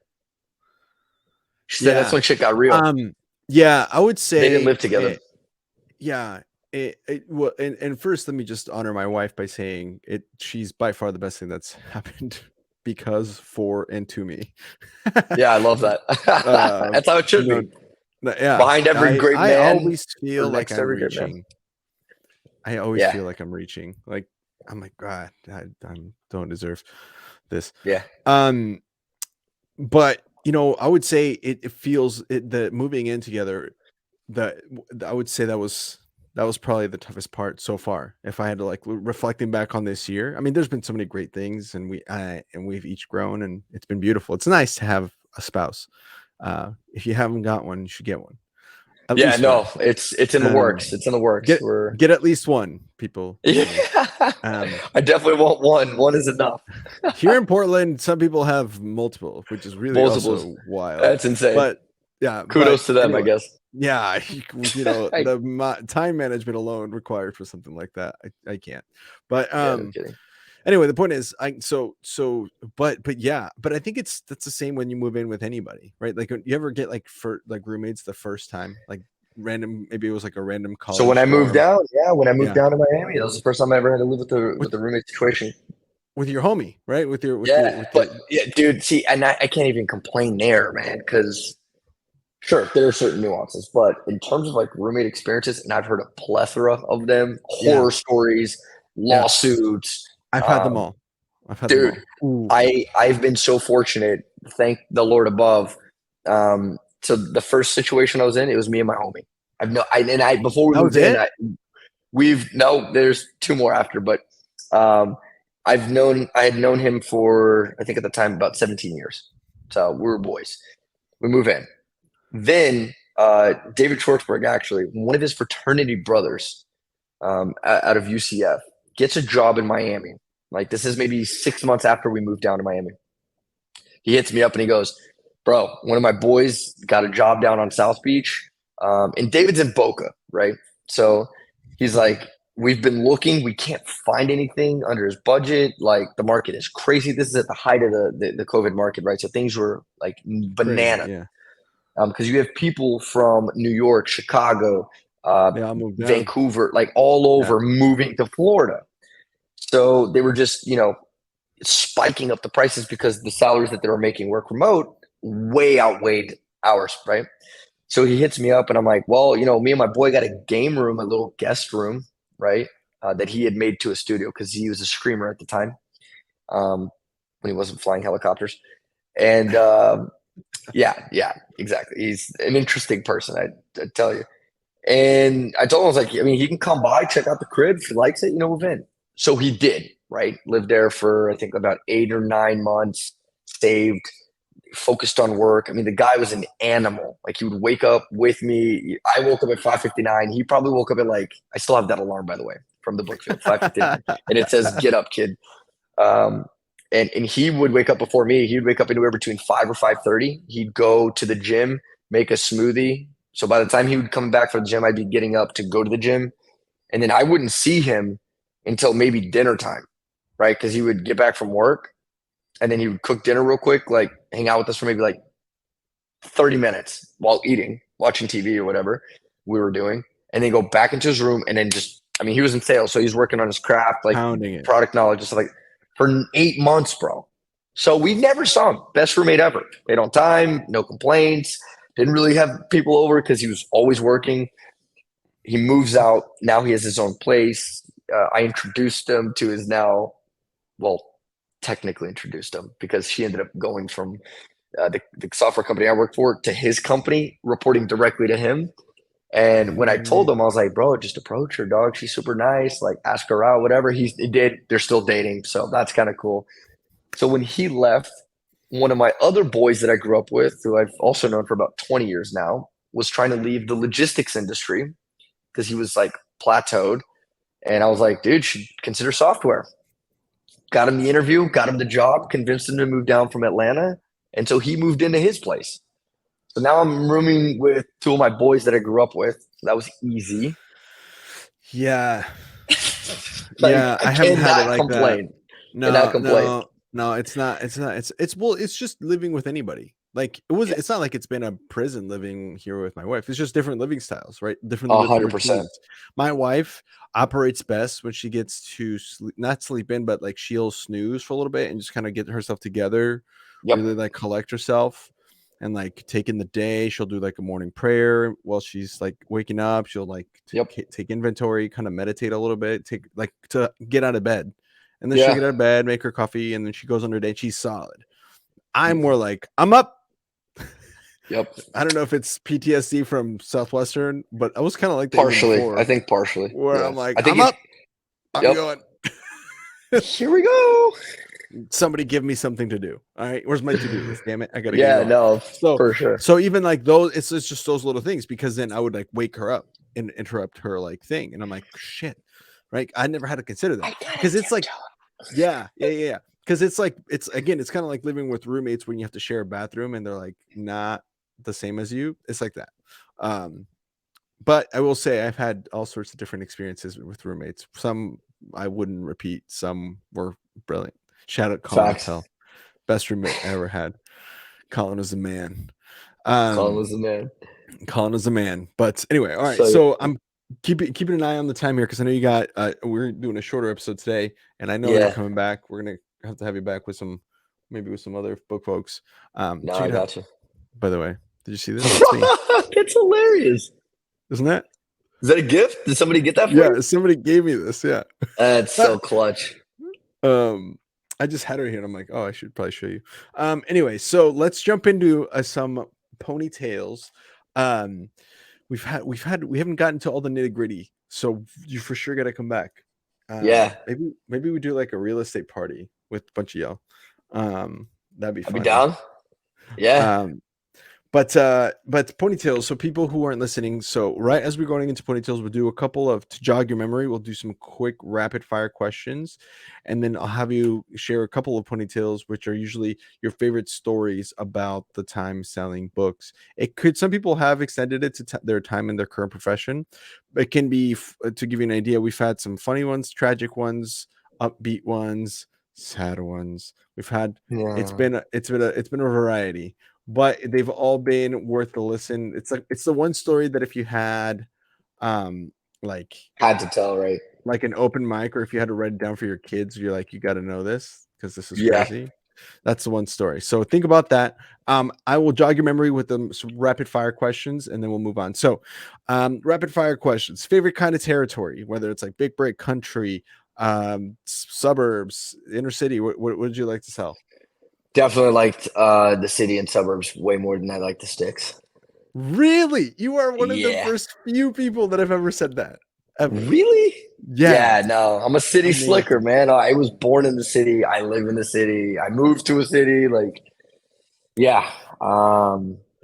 She said that's when shit got real. I would say they didn't live together. Well, and first, let me just honor my wife by saying she's by far the best thing that's happened for and to me. Yeah, I love that. That's how it should be. Yeah, behind every great man, I always feel like I'm reaching. I always feel like I'm reaching. Like, I'm like, God, I don't deserve this. Yeah. But I would say it feels the moving in together. I would say that was probably the toughest part so far. If I had to, like, reflecting back on this year, I mean, there's been so many great things, and we've each grown, and it's been beautiful. It's nice to have a spouse. If you haven't got one, you should get one. It's in the works. It's in the works. Get at least one, people. Yeah. I definitely want one. One is enough. Here in Portland, some people have multiple, which is really also wild. That's insane. But yeah, kudos to them, anyway, I guess. Yeah, the time management alone required for something like that, I can't. But anyway, the point is, but I think that's the same when you move in with anybody, right? Like, you ever get like roommates the first time, like random, maybe it was like a random college. So when I moved down, down to Miami, that was the first time I ever had to live with the roommate situation. With your homie, right? Dude, see, and I can't even complain there, man, because sure, there are certain nuances, but in terms of like roommate experiences, and I've heard a plethora of them, horror stories, lawsuits. I've had them all. I've been so fortunate, thank the Lord above, to so the first situation I was in, it was me and my homie. Before we That was moved in, it? there's two more after, but I had known him for, I think at the time, about 17 years. So we were boys. We move in. Then David Schwartzberg, actually, one of his fraternity brothers out of UCF, gets a job in Miami. Like, this is maybe 6 months after we moved down to Miami. He hits me up and he goes, bro, one of my boys got a job down on South Beach. And David's in Boca, right? So he's like, we've been looking. We can't find anything under his budget. Like, the market is crazy. This is at the height of the COVID market, right? So things were like banana. Crazy, yeah. Because you have people from New York, Chicago, Vancouver, like all over moving to Florida. So they were just, spiking up the prices because the salaries that they were making work remote way outweighed ours, right? So he hits me up and I'm like, well, me and my boy got a game room, a little guest room, right? That he had made to a studio because he was a screamer at the time when he wasn't flying helicopters. And yeah, exactly. He's an interesting person, I tell you. And I told him, I was like, he can come by, check out the crib. If he likes it, move in. So he did, right? Lived there for, I think, about 8 or 9 months, saved, focused on work. The guy was an animal. Like, he would wake up with me. I woke up at 5:59. He probably woke up at I still have that alarm, by the way, from the book field, 5:59. And it says, get up, kid. And he would wake up before me. He'd wake up anywhere between 5 or 5:30. He'd go to the gym, make a smoothie. So by the time he would come back from the gym, I'd be getting up to go to the gym. And then I wouldn't see him until maybe dinner time, right? Because he would get back from work and then he would cook dinner real quick, like hang out with us for maybe 30 minutes while eating, watching TV or whatever we were doing. And then go back into his room and then he was in sales. So he's working on his craft, product knowledge, just for 8 months, bro. So we never saw him. Best roommate ever. Paid on time, no complaints. Didn't really have people over because he was always working. He moves out. Now he has his own place. I introduced him to his now, technically introduced him because she ended up going from the software company I work for to his company, reporting directly to him. And when I told him, I was like, bro, just approach her, dog. She's super nice. Like, ask her out, whatever. He did. They're still dating. So that's kind of cool. So when he left, one of my other boys that I grew up with, who I've also known for about 20 years now, was trying to leave the logistics industry because he was plateaued. And I was like, dude, should consider software. Got him the interview, got him the job, convinced him to move down from Atlanta. And so he moved into his place. So now I'm rooming with 2 of my boys that I grew up with. So that was easy. Yeah. I haven't had it like complain. that. No, it's not. It's just living with anybody. It's not like it's been a prison living here with my wife. It's just different living styles, right? Different 100%. My wife operates best when she gets to not sleep in, but she'll snooze for a little bit and just kind of get herself together. Yep. Really collect herself and take in the day. She'll do a morning prayer while she's waking up. She'll take inventory, kind of meditate a little bit, to get out of bed. And then she'll get out of bed, make her coffee, and then she goes on her day. She's solid. I'm more I'm up. Yep. I don't know if it's PTSD from Southwestern, but I was kind of like that partially. before, I think partially. Where I'm I'm up. I'm going. Here we go. Somebody give me something to do. All right. Where's my to-do list? Damn it. I got to get for sure. So even those, it's just those little things, because then I would wake her up and interrupt her thing. And I'm like, shit. Right. I never had to consider that because it's yeah. Because it's it's kind of like living with roommates when you have to share a bathroom and they're not the same as you. It's like that. But I will say I've had all sorts of different experiences with roommates. Some I wouldn't repeat. Some were brilliant. Shout out Colin Patel. Best roommate I ever had. Colin was the man. Colin was the man. But anyway, all right. So I'm keeping an eye on the time here because I know you got we're doing a shorter episode today, and I know you're coming back. We're gonna have to have you back with some other book folks. I got you. By the way, did you see this? That's me. That's hilarious. Isn't that? Is that a gift? Did somebody get that for you? Somebody gave me this. Yeah. That's so clutch. I just had her here and I'm like, oh, I should probably show you. Anyway, so let's jump into some ponytails. We haven't gotten to all the nitty gritty, so you for sure got to come back. Yeah, maybe we do like a real estate party with a bunch of y'all. That'd be I'll fun. be down. Yeah. But ponytails, so people who aren't listening, so right as we're going into ponytails, we'll do a couple of, to jog your memory, we'll do some quick rapid fire questions, and then I'll have you share a couple of ponytails, which are usually your favorite stories about the time selling books. Some people have extended it to their time in their current profession. It can be, to give you an idea, we've had some funny ones, tragic ones, upbeat ones, sad ones. We've had, it's been a variety, but they've all been worth the listen. It's the one story that if you had like had to tell, right? Like an open mic, or if you had to write it down for your kids, you're like, you got to know this because this is crazy. That's the one story. So think about that. I will jog your memory with some rapid fire questions, and then we'll move on. So rapid fire questions. Favorite kind of territory, whether it's like big break country, suburbs, inner city. What would you like to sell? Definitely liked the city and suburbs way more than I like the sticks. Really? You are one of the first few people that have ever said that. Ever. Really? Yeah. Yeah, no. I'm a city slicker, man. I was born in the city. I live in the city. I moved to a city. Like, yeah.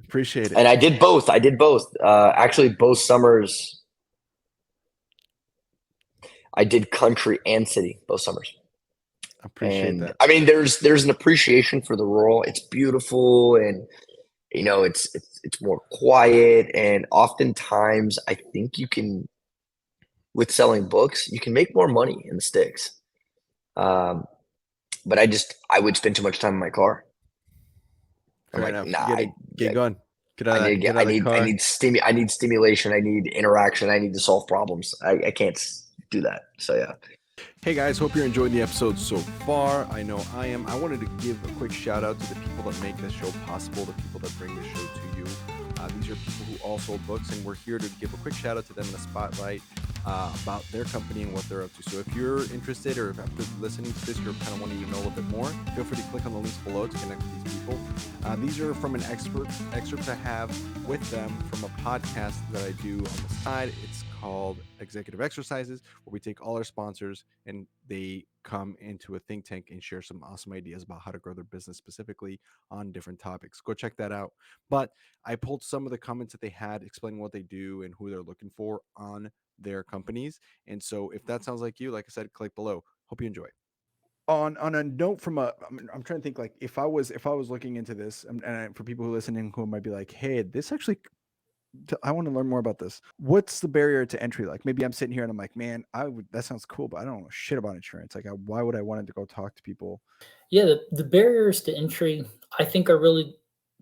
Appreciate it. And I did both. Actually, both summers, I did country and city both summers. Appreciate that. I mean, there's an appreciation for the rural. It's beautiful, and you know, it's more quiet. And oftentimes, I think you can, with selling books, you can make more money in the sticks. But I would spend too much time in my car. I'm like, nah, get going. I need stimulation. I need interaction. I need to solve problems. I can't do that. So yeah. Hey guys, hope you're enjoying the episode so far. I know I am. I wanted to give a quick shout out to the people that make this show possible, the people that bring this show to you. These are people who all sold books, and we're here to give a quick shout out to them in a spotlight about their company and what they're up to. So if you're interested, or if after listening to this you're kind of wanting to know a little bit more, feel free to click on the links below to connect with these people. These are from an excerpt I have with them from a podcast that I do on the side. It's called Executive Exercises, where we take all our sponsors and they come into a think tank and share some awesome ideas about how to grow their business specifically on different topics. Go check that out. But I pulled some of the comments that they had explaining what they do and who they're looking for on their companies. And so if that sounds like you, like I said, click below. Hope you enjoy. On a note from I'm trying to think, like if I was looking into this, and for people who are listening who might be like, hey, this actually, I want to learn more about this. What's the barrier to entry? Like maybe I'm sitting here and I'm like, man, that sounds cool, but I don't know shit about insurance. Like why would I want to go talk to people? Yeah, the barriers to entry, I think, are really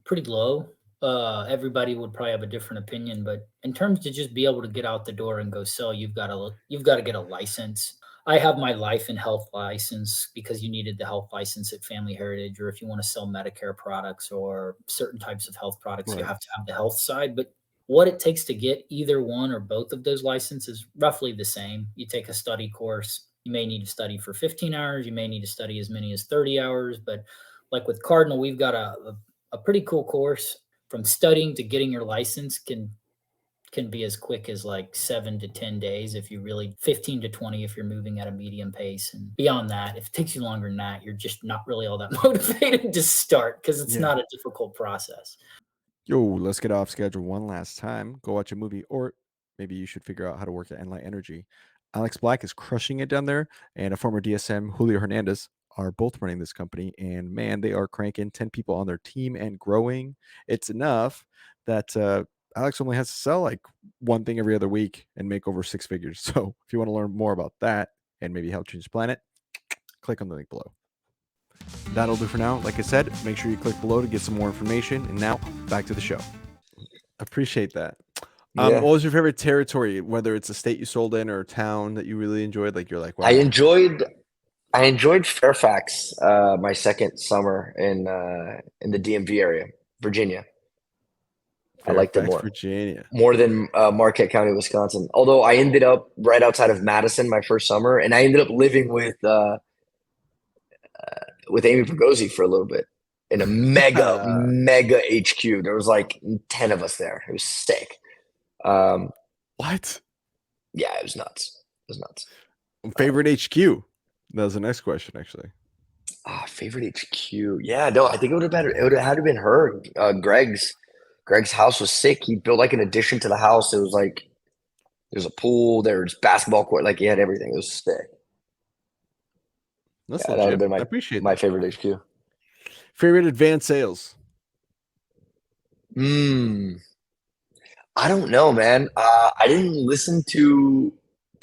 pretty low. Everybody would probably have a different opinion, but in terms to just be able to get out the door and go sell, you've got to get a license. I have my life and health license because you needed the health license at Family Heritage, or if you want to sell Medicare products or certain types of health products, you have to have the health side. But what it takes to get either one or both of those licenses is roughly the same. You take a study course. You may need to study for 15 hours. You may need to study as many as 30 hours. But like with Cardinal, we've got a pretty cool course. From studying to getting your license can be as quick as like 7 to 10 days if you really 15 to 20 if you're moving at a medium pace. And beyond that, if it takes you longer than that, you're just not really all that motivated to start because it's not a difficult process. Yo, let's get off schedule one last time. Go watch a movie, or maybe you should figure out how to work at EnLight.Energy. Alex Black is crushing it down there, and a former DSM, Julio Hernandez, are both running this company, and man, they are cranking 10 people on their team and growing. It's enough that Alex only has to sell like one thing every other week and make over 6 figures. So if you want to learn more about that and maybe help change the planet, click on the link below. That'll do for now. Like I said, make sure you click below to get some more information. And now back to the show. Appreciate that. What was your favorite territory, whether it's a state you sold in or a town that you really enjoyed? Like you're like, wow. I enjoyed Fairfax, my second summer in the DMV area, Virginia. I liked it more. Virginia. More than Marquette County, Wisconsin. Although I ended up right outside of Madison my first summer, and I ended up living with Amy Pagosi for a little bit. in a mega HQ. There was like 10 of us there. It was sick. What? Yeah, it was nuts. It was nuts. Favorite HQ? That was the next question, actually. Favorite HQ? Yeah, no, I think it would have had to been her. Greg's house was sick. He built like an addition to the house. It was like there's a pool, there's basketball court, like he had everything. It was sick. That's That would have been I appreciate my that. favorite HQ. Favorite advanced sales? I don't know, man. I didn't listen to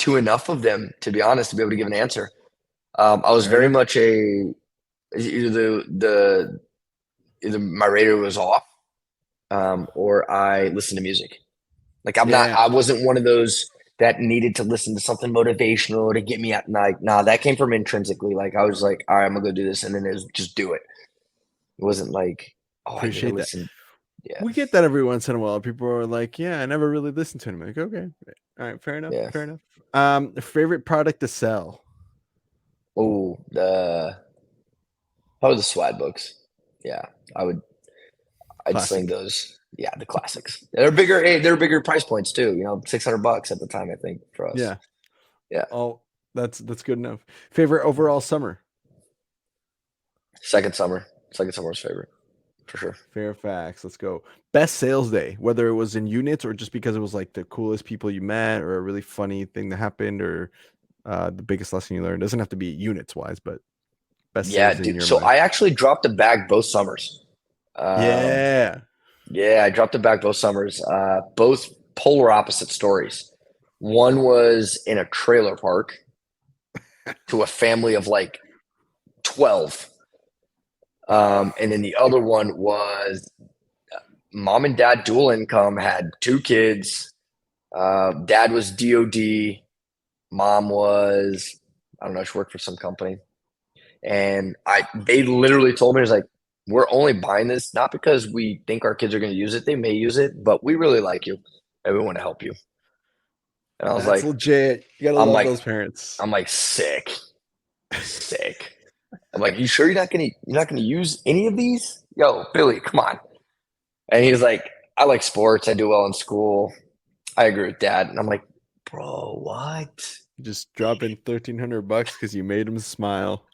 enough of them, to be honest, to be able to give an answer. I was very much either my radio was off, or I listened to music. Like I wasn't one of those that needed to listen to something motivational to get me at night. Nah, that came from intrinsically. Like I was like, all right, I'm gonna go do this, and then it was just do it. It wasn't like, oh, Appreciate I need to that. listen. Yeah. We get that every once in a while. People are like, yeah, I never really listened to him. Like, okay. All right, fair enough. Yeah. Fair enough. Favorite product to sell? Oh, probably the SWAD books. Yeah, I'd sling those. Yeah, the classics. They're bigger price points too. You know, $600 at the time, I think, for us. Yeah. Yeah. Oh, that's good enough. Favorite overall summer? Second summer was favorite. For sure. Fairfax. Let's go. Best sales day, whether it was in units or just because it was like the coolest people you met or a really funny thing that happened or the biggest lesson you learned. It doesn't have to be units wise, but best sales day in your so mind. I actually dropped a bag both summers. Yeah, I dropped a bag both summers. Both polar opposite stories. One was in a trailer park to a family of like 12. And then the other one was mom and dad dual income, had 2 kids. Dad was DOD. Mom was, I don't know, she worked for some company. And they literally told me, it was like, we're only buying this not because we think our kids are going to use it. They may use it, but we really like you and we want to help you. And I was that's like, legit. You gotta love those parents. I'm like, sick. I'm like, you sure you're not gonna use any of these? Yo, Billy, come on. And he's like, I like sports. I do well in school. I agree with Dad. And I'm like, bro, what? Just dropping $1,300 because you made him smile.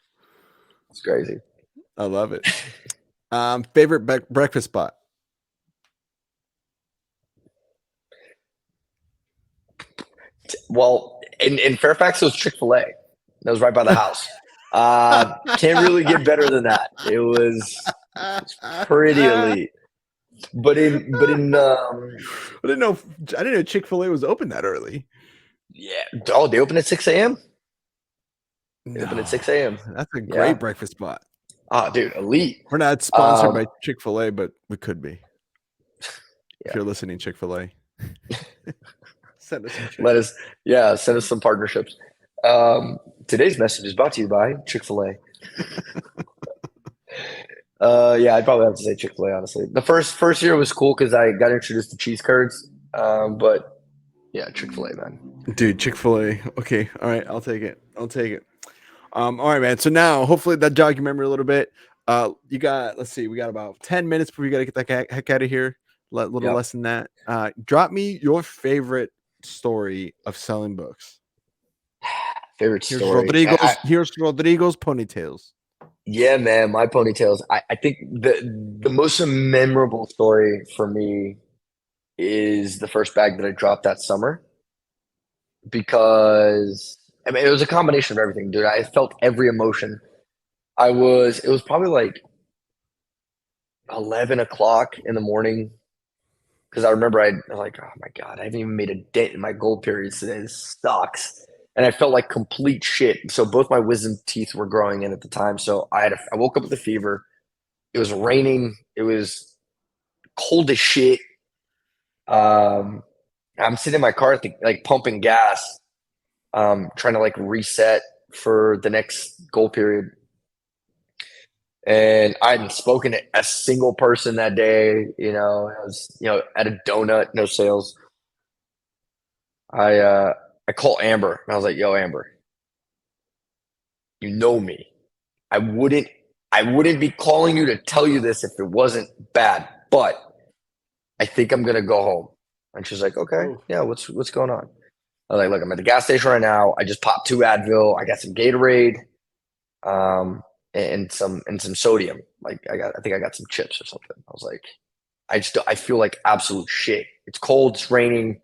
It's crazy. I love it. Favorite breakfast spot? Well, in Fairfax, it was Chick-fil-A. That was right by the house. Can't really get better than that. It was pretty elite. But in I didn't know Chick-fil-A was open that early. Yeah. Oh, they open at 6 a.m. They open at 6 a.m. That's a great breakfast spot. Oh, dude, elite. We're not sponsored by Chick-fil-A, but we could be. If you're listening, Chick-fil-A. Send us send us some partnerships. Today's message is brought to you by Chick-fil-A. I'd probably have to say Chick-fil-A, honestly. The first year was cool because I got introduced to cheese curds. But yeah, Chick-fil-A, man. Dude, Chick-fil-A. Okay. All right. I'll take it. All right, man. So now hopefully that jogged your memory a little bit. We got about 10 minutes before we got to get the heck out of here. Less than that. Drop me your favorite story of selling books. Favorite story. Here's Rodrigo's ponytails. Yeah, man, my ponytails. I think the most memorable story for me is the first bag that I dropped that summer, because I mean it was a combination of everything, dude. I felt every emotion. It was probably like 11 o'clock in the morning, because I remember I was like, oh my God, I haven't even made a dent in my gold periods today. This sucks. And I felt like complete shit. So both my wisdom teeth were growing in at the time. So I woke up with a fever. It was raining. It was cold as shit. I'm sitting in my car, like pumping gas, trying to like reset for the next goal period. And I hadn't spoken to a single person that day. I was, at a donut, no sales. I call Amber and I was like, yo, Amber, you know me. I wouldn't I wouldn't be calling you to tell you this if it wasn't bad, but I think I'm going to go home. And she's like, okay, yeah, what's going on? I was like, look, I'm at the gas station right now. I just popped 2 Advil. I got some Gatorade, and some sodium. Like I think I got some chips or something. I was like, I feel like absolute shit. It's cold. It's raining.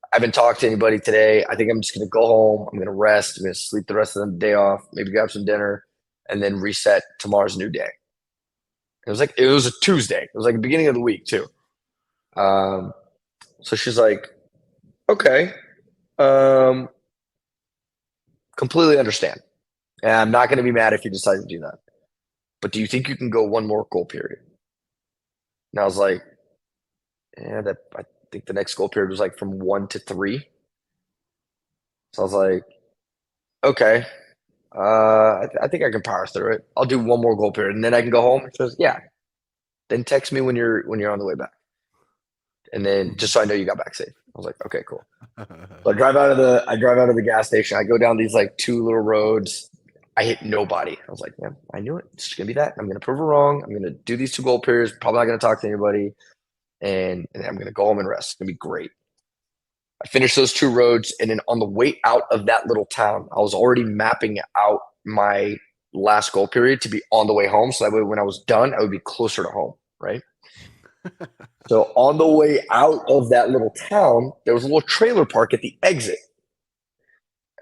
I haven't talked to anybody today. I think I'm just going to go home. I'm going to rest. I'm going to sleep the rest of the day off, maybe grab some dinner, and then reset. Tomorrow's a new day. It was a Tuesday. It was like the beginning of the week too. So she's like, okay, completely understand. And I'm not going to be mad if you decide to do that. But do you think you can go one more goal period? And I was like, yeah, I think the next goal period was like from 1 to 3. So I was like, okay, I think I can power through it. I'll do one more goal period and then I can go home. She goes, yeah. Then text me when you're on the way back. And then just so I know you got back safe. I was like, okay, cool. So I drive out of the gas station. I go down these like 2 little roads. I hit nobody. I was like, man, I knew it. It's gonna be that. I'm gonna prove her wrong. I'm gonna do these 2 goal periods. Probably not gonna talk to anybody. And I'm gonna go home and rest. It's gonna be great. I finished those 2 roads, and then on the way out of that little town, I was already mapping out my last goal period to be on the way home. So that way, when I was done, I would be closer to home, right? So on the way out of that little town, there was a little trailer park at the exit.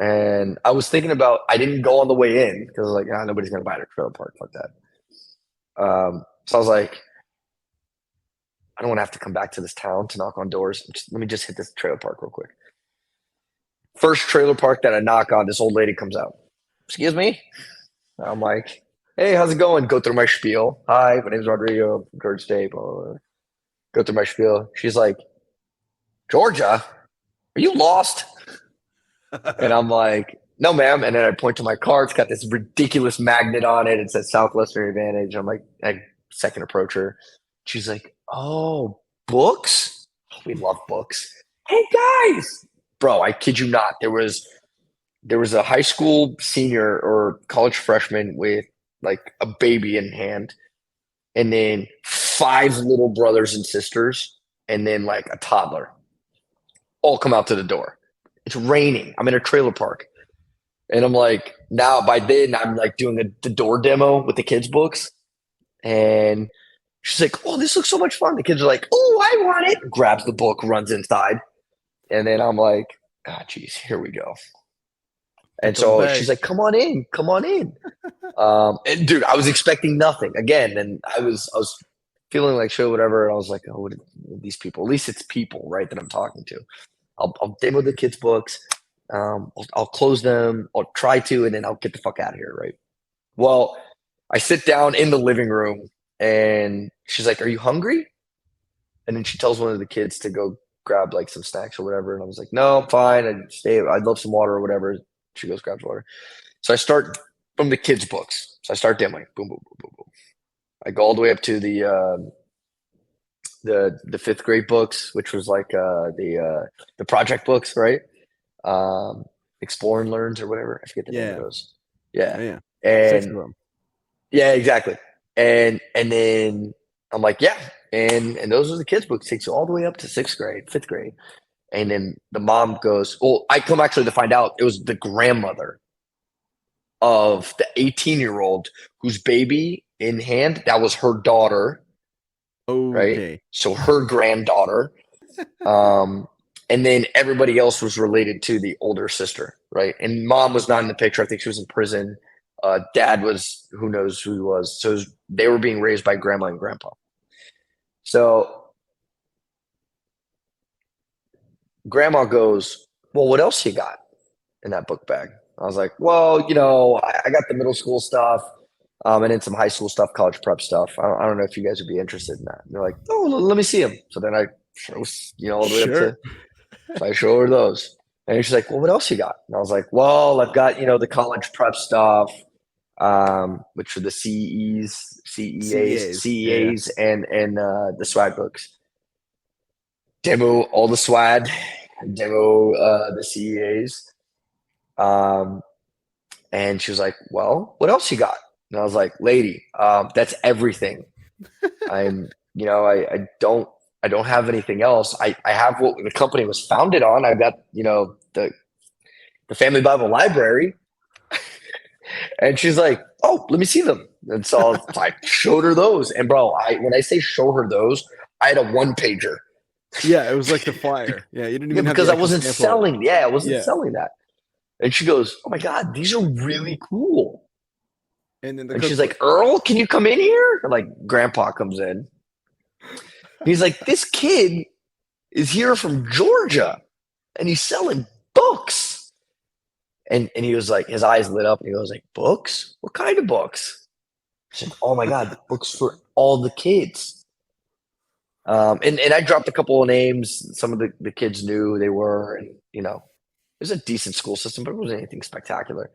And I was thinking about, I didn't go on the way in because I was like, nobody's going to buy a trailer park like that. So I was like, I don't want to have to come back to this town to knock on doors. Let me just hit this trailer park real quick. First trailer park that I knock on, this old lady comes out. Excuse me? I'm like, hey, how's it going? Go through my spiel. Hi, my name's Rodrigo from Georgia State. Blah, blah, blah. Go through my spiel. She's like, Georgia? Are you lost? And I'm like, no, ma'am. And then I point to my car. It's got this ridiculous magnet on it. It says Southwestern Advantage. I'm like, I second approach her. She's like, oh, books? We love books. Hey, guys. Bro, I kid you not. There was a high school senior or college freshman with like a baby in hand, and then 5 little brothers and sisters, and then like a toddler all come out to the door. It's raining. I'm in a trailer park. And I'm like, now by then I'm like doing the door demo with the kids' books. And she's like, oh, this looks so much fun. The kids are like, oh, I want it. Grabs the book, runs inside. And then I'm like, geez, here we go. And so she's like, come on in. And dude, I was expecting nothing again. And I was feeling like shit, whatever. And I was like, oh, what are these people? At least it's people, right, that I'm talking to. I'll demo the kids' books. I'll close them. I'll try to, and then I'll get the fuck out of here, right? Well, I sit down in the living room, and she's like, are you hungry? And then she tells one of the kids to go grab like some snacks or whatever. And I was like, no, I'm fine. I'd love some water or whatever. She goes, grabs water. So I start from the kids' books. So I start demoing. Boom, boom, boom, boom, boom. I go all the way up to the 5th grade books, which was like the project books, right? Explore and Learns or whatever. I forget the name of those. Yeah. And yeah, exactly. And then I'm like, yeah. And those are the kids' books. Takes you all the way up to 6th grade, 5th grade. And then the mom goes, well, I come actually to find out it was the grandmother of the 18-year-old whose baby in hand, that was her daughter. Okay. Right. So her granddaughter. And then everybody else was related to the older sister. Right. And mom was not in the picture. I think she was in prison. Dad was, who knows who he was. So they were being raised by grandma and grandpa. So grandma goes, well, what else you got in that book bag? I was like, well, I got the middle school stuff. And then some high school stuff, college prep stuff. I don't know if you guys would be interested in that. And they're like, oh, let me see them. So then I show, all the way up to, so I show her those. And she's like, well, what else you got? And I was like, well, I've got, the college prep stuff, which are the CEAs, and the swag books. Demo all the swag, demo the CEAs. And she was like, well, what else you got? And I was like, lady, that's everything. I'm, I don't have anything else. I have what the company was founded on. I've got, the Family Bible Library. And she's like, oh, let me see them. And so I showed her those. And bro, when I say show her those, I had a 1-pager. Yeah, it was like the flyer. Yeah, you didn't even have because the I wasn't sample. selling. Yeah, I wasn't selling that. And she goes, oh my God, these are really cool. And then she's like, Earl, can you come in here? And like grandpa comes in. He's like, this kid is here from Georgia and he's selling books. And he was like, his eyes lit up and he goes like, books? What kind of books? I said, oh my God, books for all the kids. And I dropped a couple of names. Some of the kids knew who they were. And, it was a decent school system, but it wasn't anything spectacular.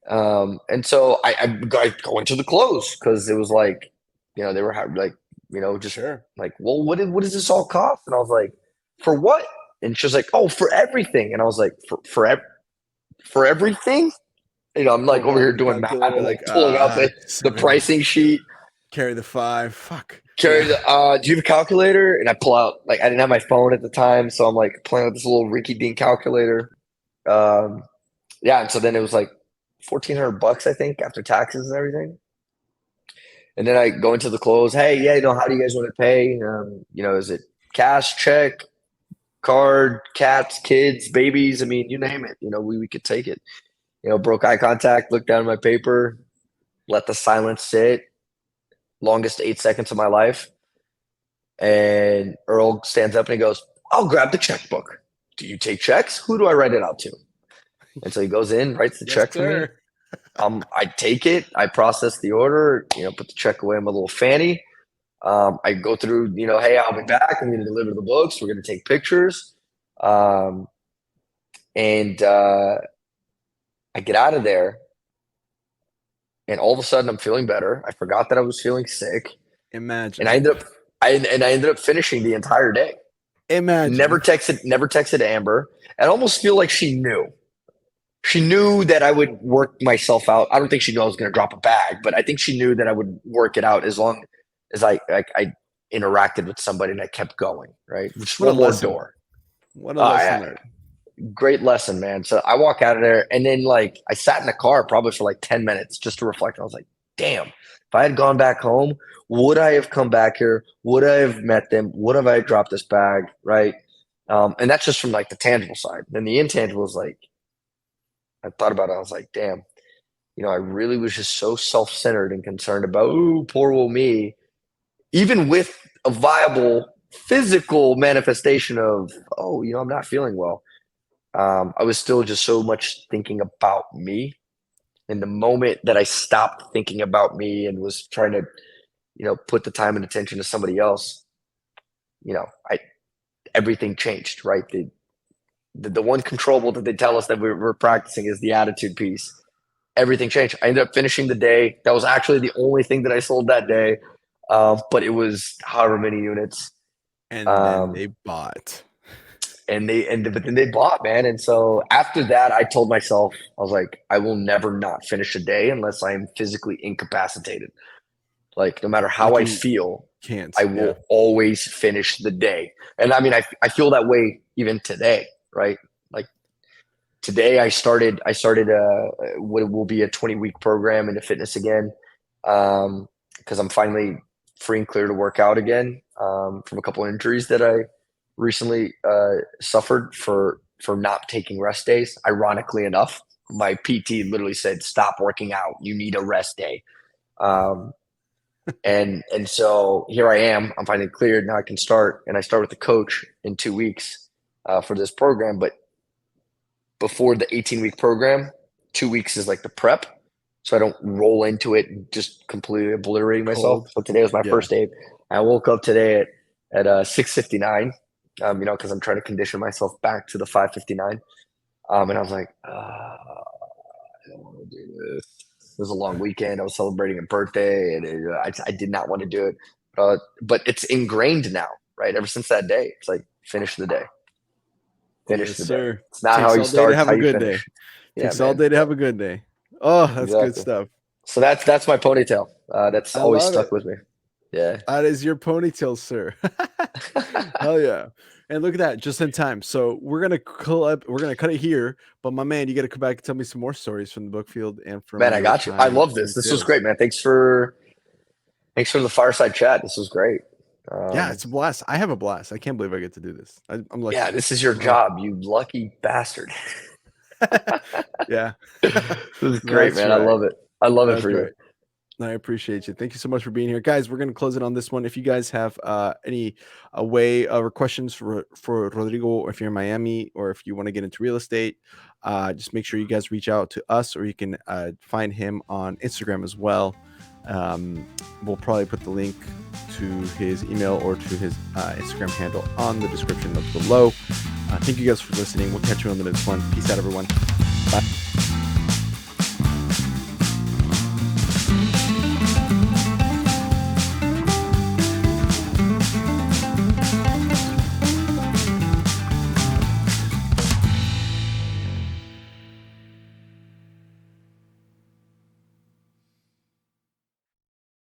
And so I go into the close because it was like, they were like, just like, well, what does this all cost? And I was like, for what? And she was like, oh, for everything. And I was like, for everything? I'm like over here doing math and like pulling out the pricing sheet. Carry the 5. Fuck. Carry the, do you have a calculator? And I pull out, like, I didn't have my phone at the time. So I'm like playing with this little Ricky Dean calculator. And so then it was like $1,400, I think, after taxes and everything. And then I go into the close. Hey, how do you guys want to pay? Is it cash, check, card, cats, kids, babies? I mean, you name it. We could take it. Broke eye contact, looked down at my paper, let the silence sit. Longest 8 seconds of my life. And Earl stands up and he goes, I'll grab the checkbook. Do you take checks? Who do I write it out to? And so he goes in, writes the check for me. I take it. I process the order, put the check away in my little fanny. I go through, hey, I'll be back. I'm going to deliver the books. We're going to take pictures. And I get out of there. And all of a sudden I'm feeling better. I forgot that I was feeling sick. Imagine. And I ended up finishing the entire day. Imagine. Never texted Amber. I almost feel like she knew. She knew that I would work myself out. I don't think she knew I was going to drop a bag, but I think she knew that I would work it out as long as I interacted with somebody and I kept going, right? Just one more door. What a lesson learned. Great lesson, man. So I walk out of there and then like I sat in the car probably for like 10 minutes just to reflect. I was like, damn, if I had gone back home, would I have come back here? Would I have met them? Would have I dropped this bag? Right. And that's just from like the tangible side. Then the intangible is like, I thought about it. I was like, damn, I really was just so self-centered and concerned about, ooh, poor old me, even with a viable physical manifestation of, oh, I'm not feeling well. I was still just so much thinking about me. And the moment that I stopped thinking about me and was trying to, put the time and attention to somebody else, everything changed, right? The one controllable that they tell us that we're practicing is the attitude piece. Everything changed. I ended up finishing the day. That was actually the only thing that I sold that day. But it was however many units. And then they bought. But then they bought, man. And so after that, I told myself, I was like, I will never not finish a day unless I am physically incapacitated. Like no matter how I feel, I will always finish the day. And I mean, I feel that way even today, right? Like today I started what will be a 20-week program into fitness again. Because I'm finally free and clear to work out again from a couple of injuries that I recently suffered for not taking rest days. Ironically enough, my PT literally said, stop working out. You need a rest day. And so here I am. I'm finally cleared. Now I can start. And I start with the coach in 2 weeks for this program. But before the 18-week program, 2 weeks is like the prep. So I don't roll into it and just completely obliterating myself. So today was my first day. I woke up today at 6:59. Because I'm trying to condition myself back to the 5:59. And I was like, I don't want to do this. It was a long weekend. I was celebrating a birthday, and I did not want to do it. But it's ingrained now, right? Ever since that day, it's like finish the day. Finish the day. It's not how you start. Have how a you good finish. day. Takes all day to have a good day. Oh, that's good stuff. So that's my ponytail. That's I always love stuck it. with me. Yeah. That is your ponytail, sir. Hell yeah. And look at that, just in time. So we're gonna cut it here. But my man, you gotta come back and tell me some more stories from the book field and from Man, I your got you. I time love in this. This was sales. great, man. Thanks for the fireside chat. This was great. Yeah, it's a blast. I have a blast. I can't believe I get to do this. I'm lucky. Yeah, this is your job, you lucky bastard. Yeah. This is great, That's man. right. I love it. I love it That's for you. right. I appreciate you. Thank you so much for being here, guys. We're going to close it on this one. If you guys have any way or questions for Rodrigo, or if you're in Miami, or if you want to get into real estate, just make sure you guys reach out to us, or you can find him on Instagram as well. We'll probably put the link to his email or to his Instagram handle on the description below. Thank you guys for listening. We'll catch you on the next one. Peace out, everyone. Bye.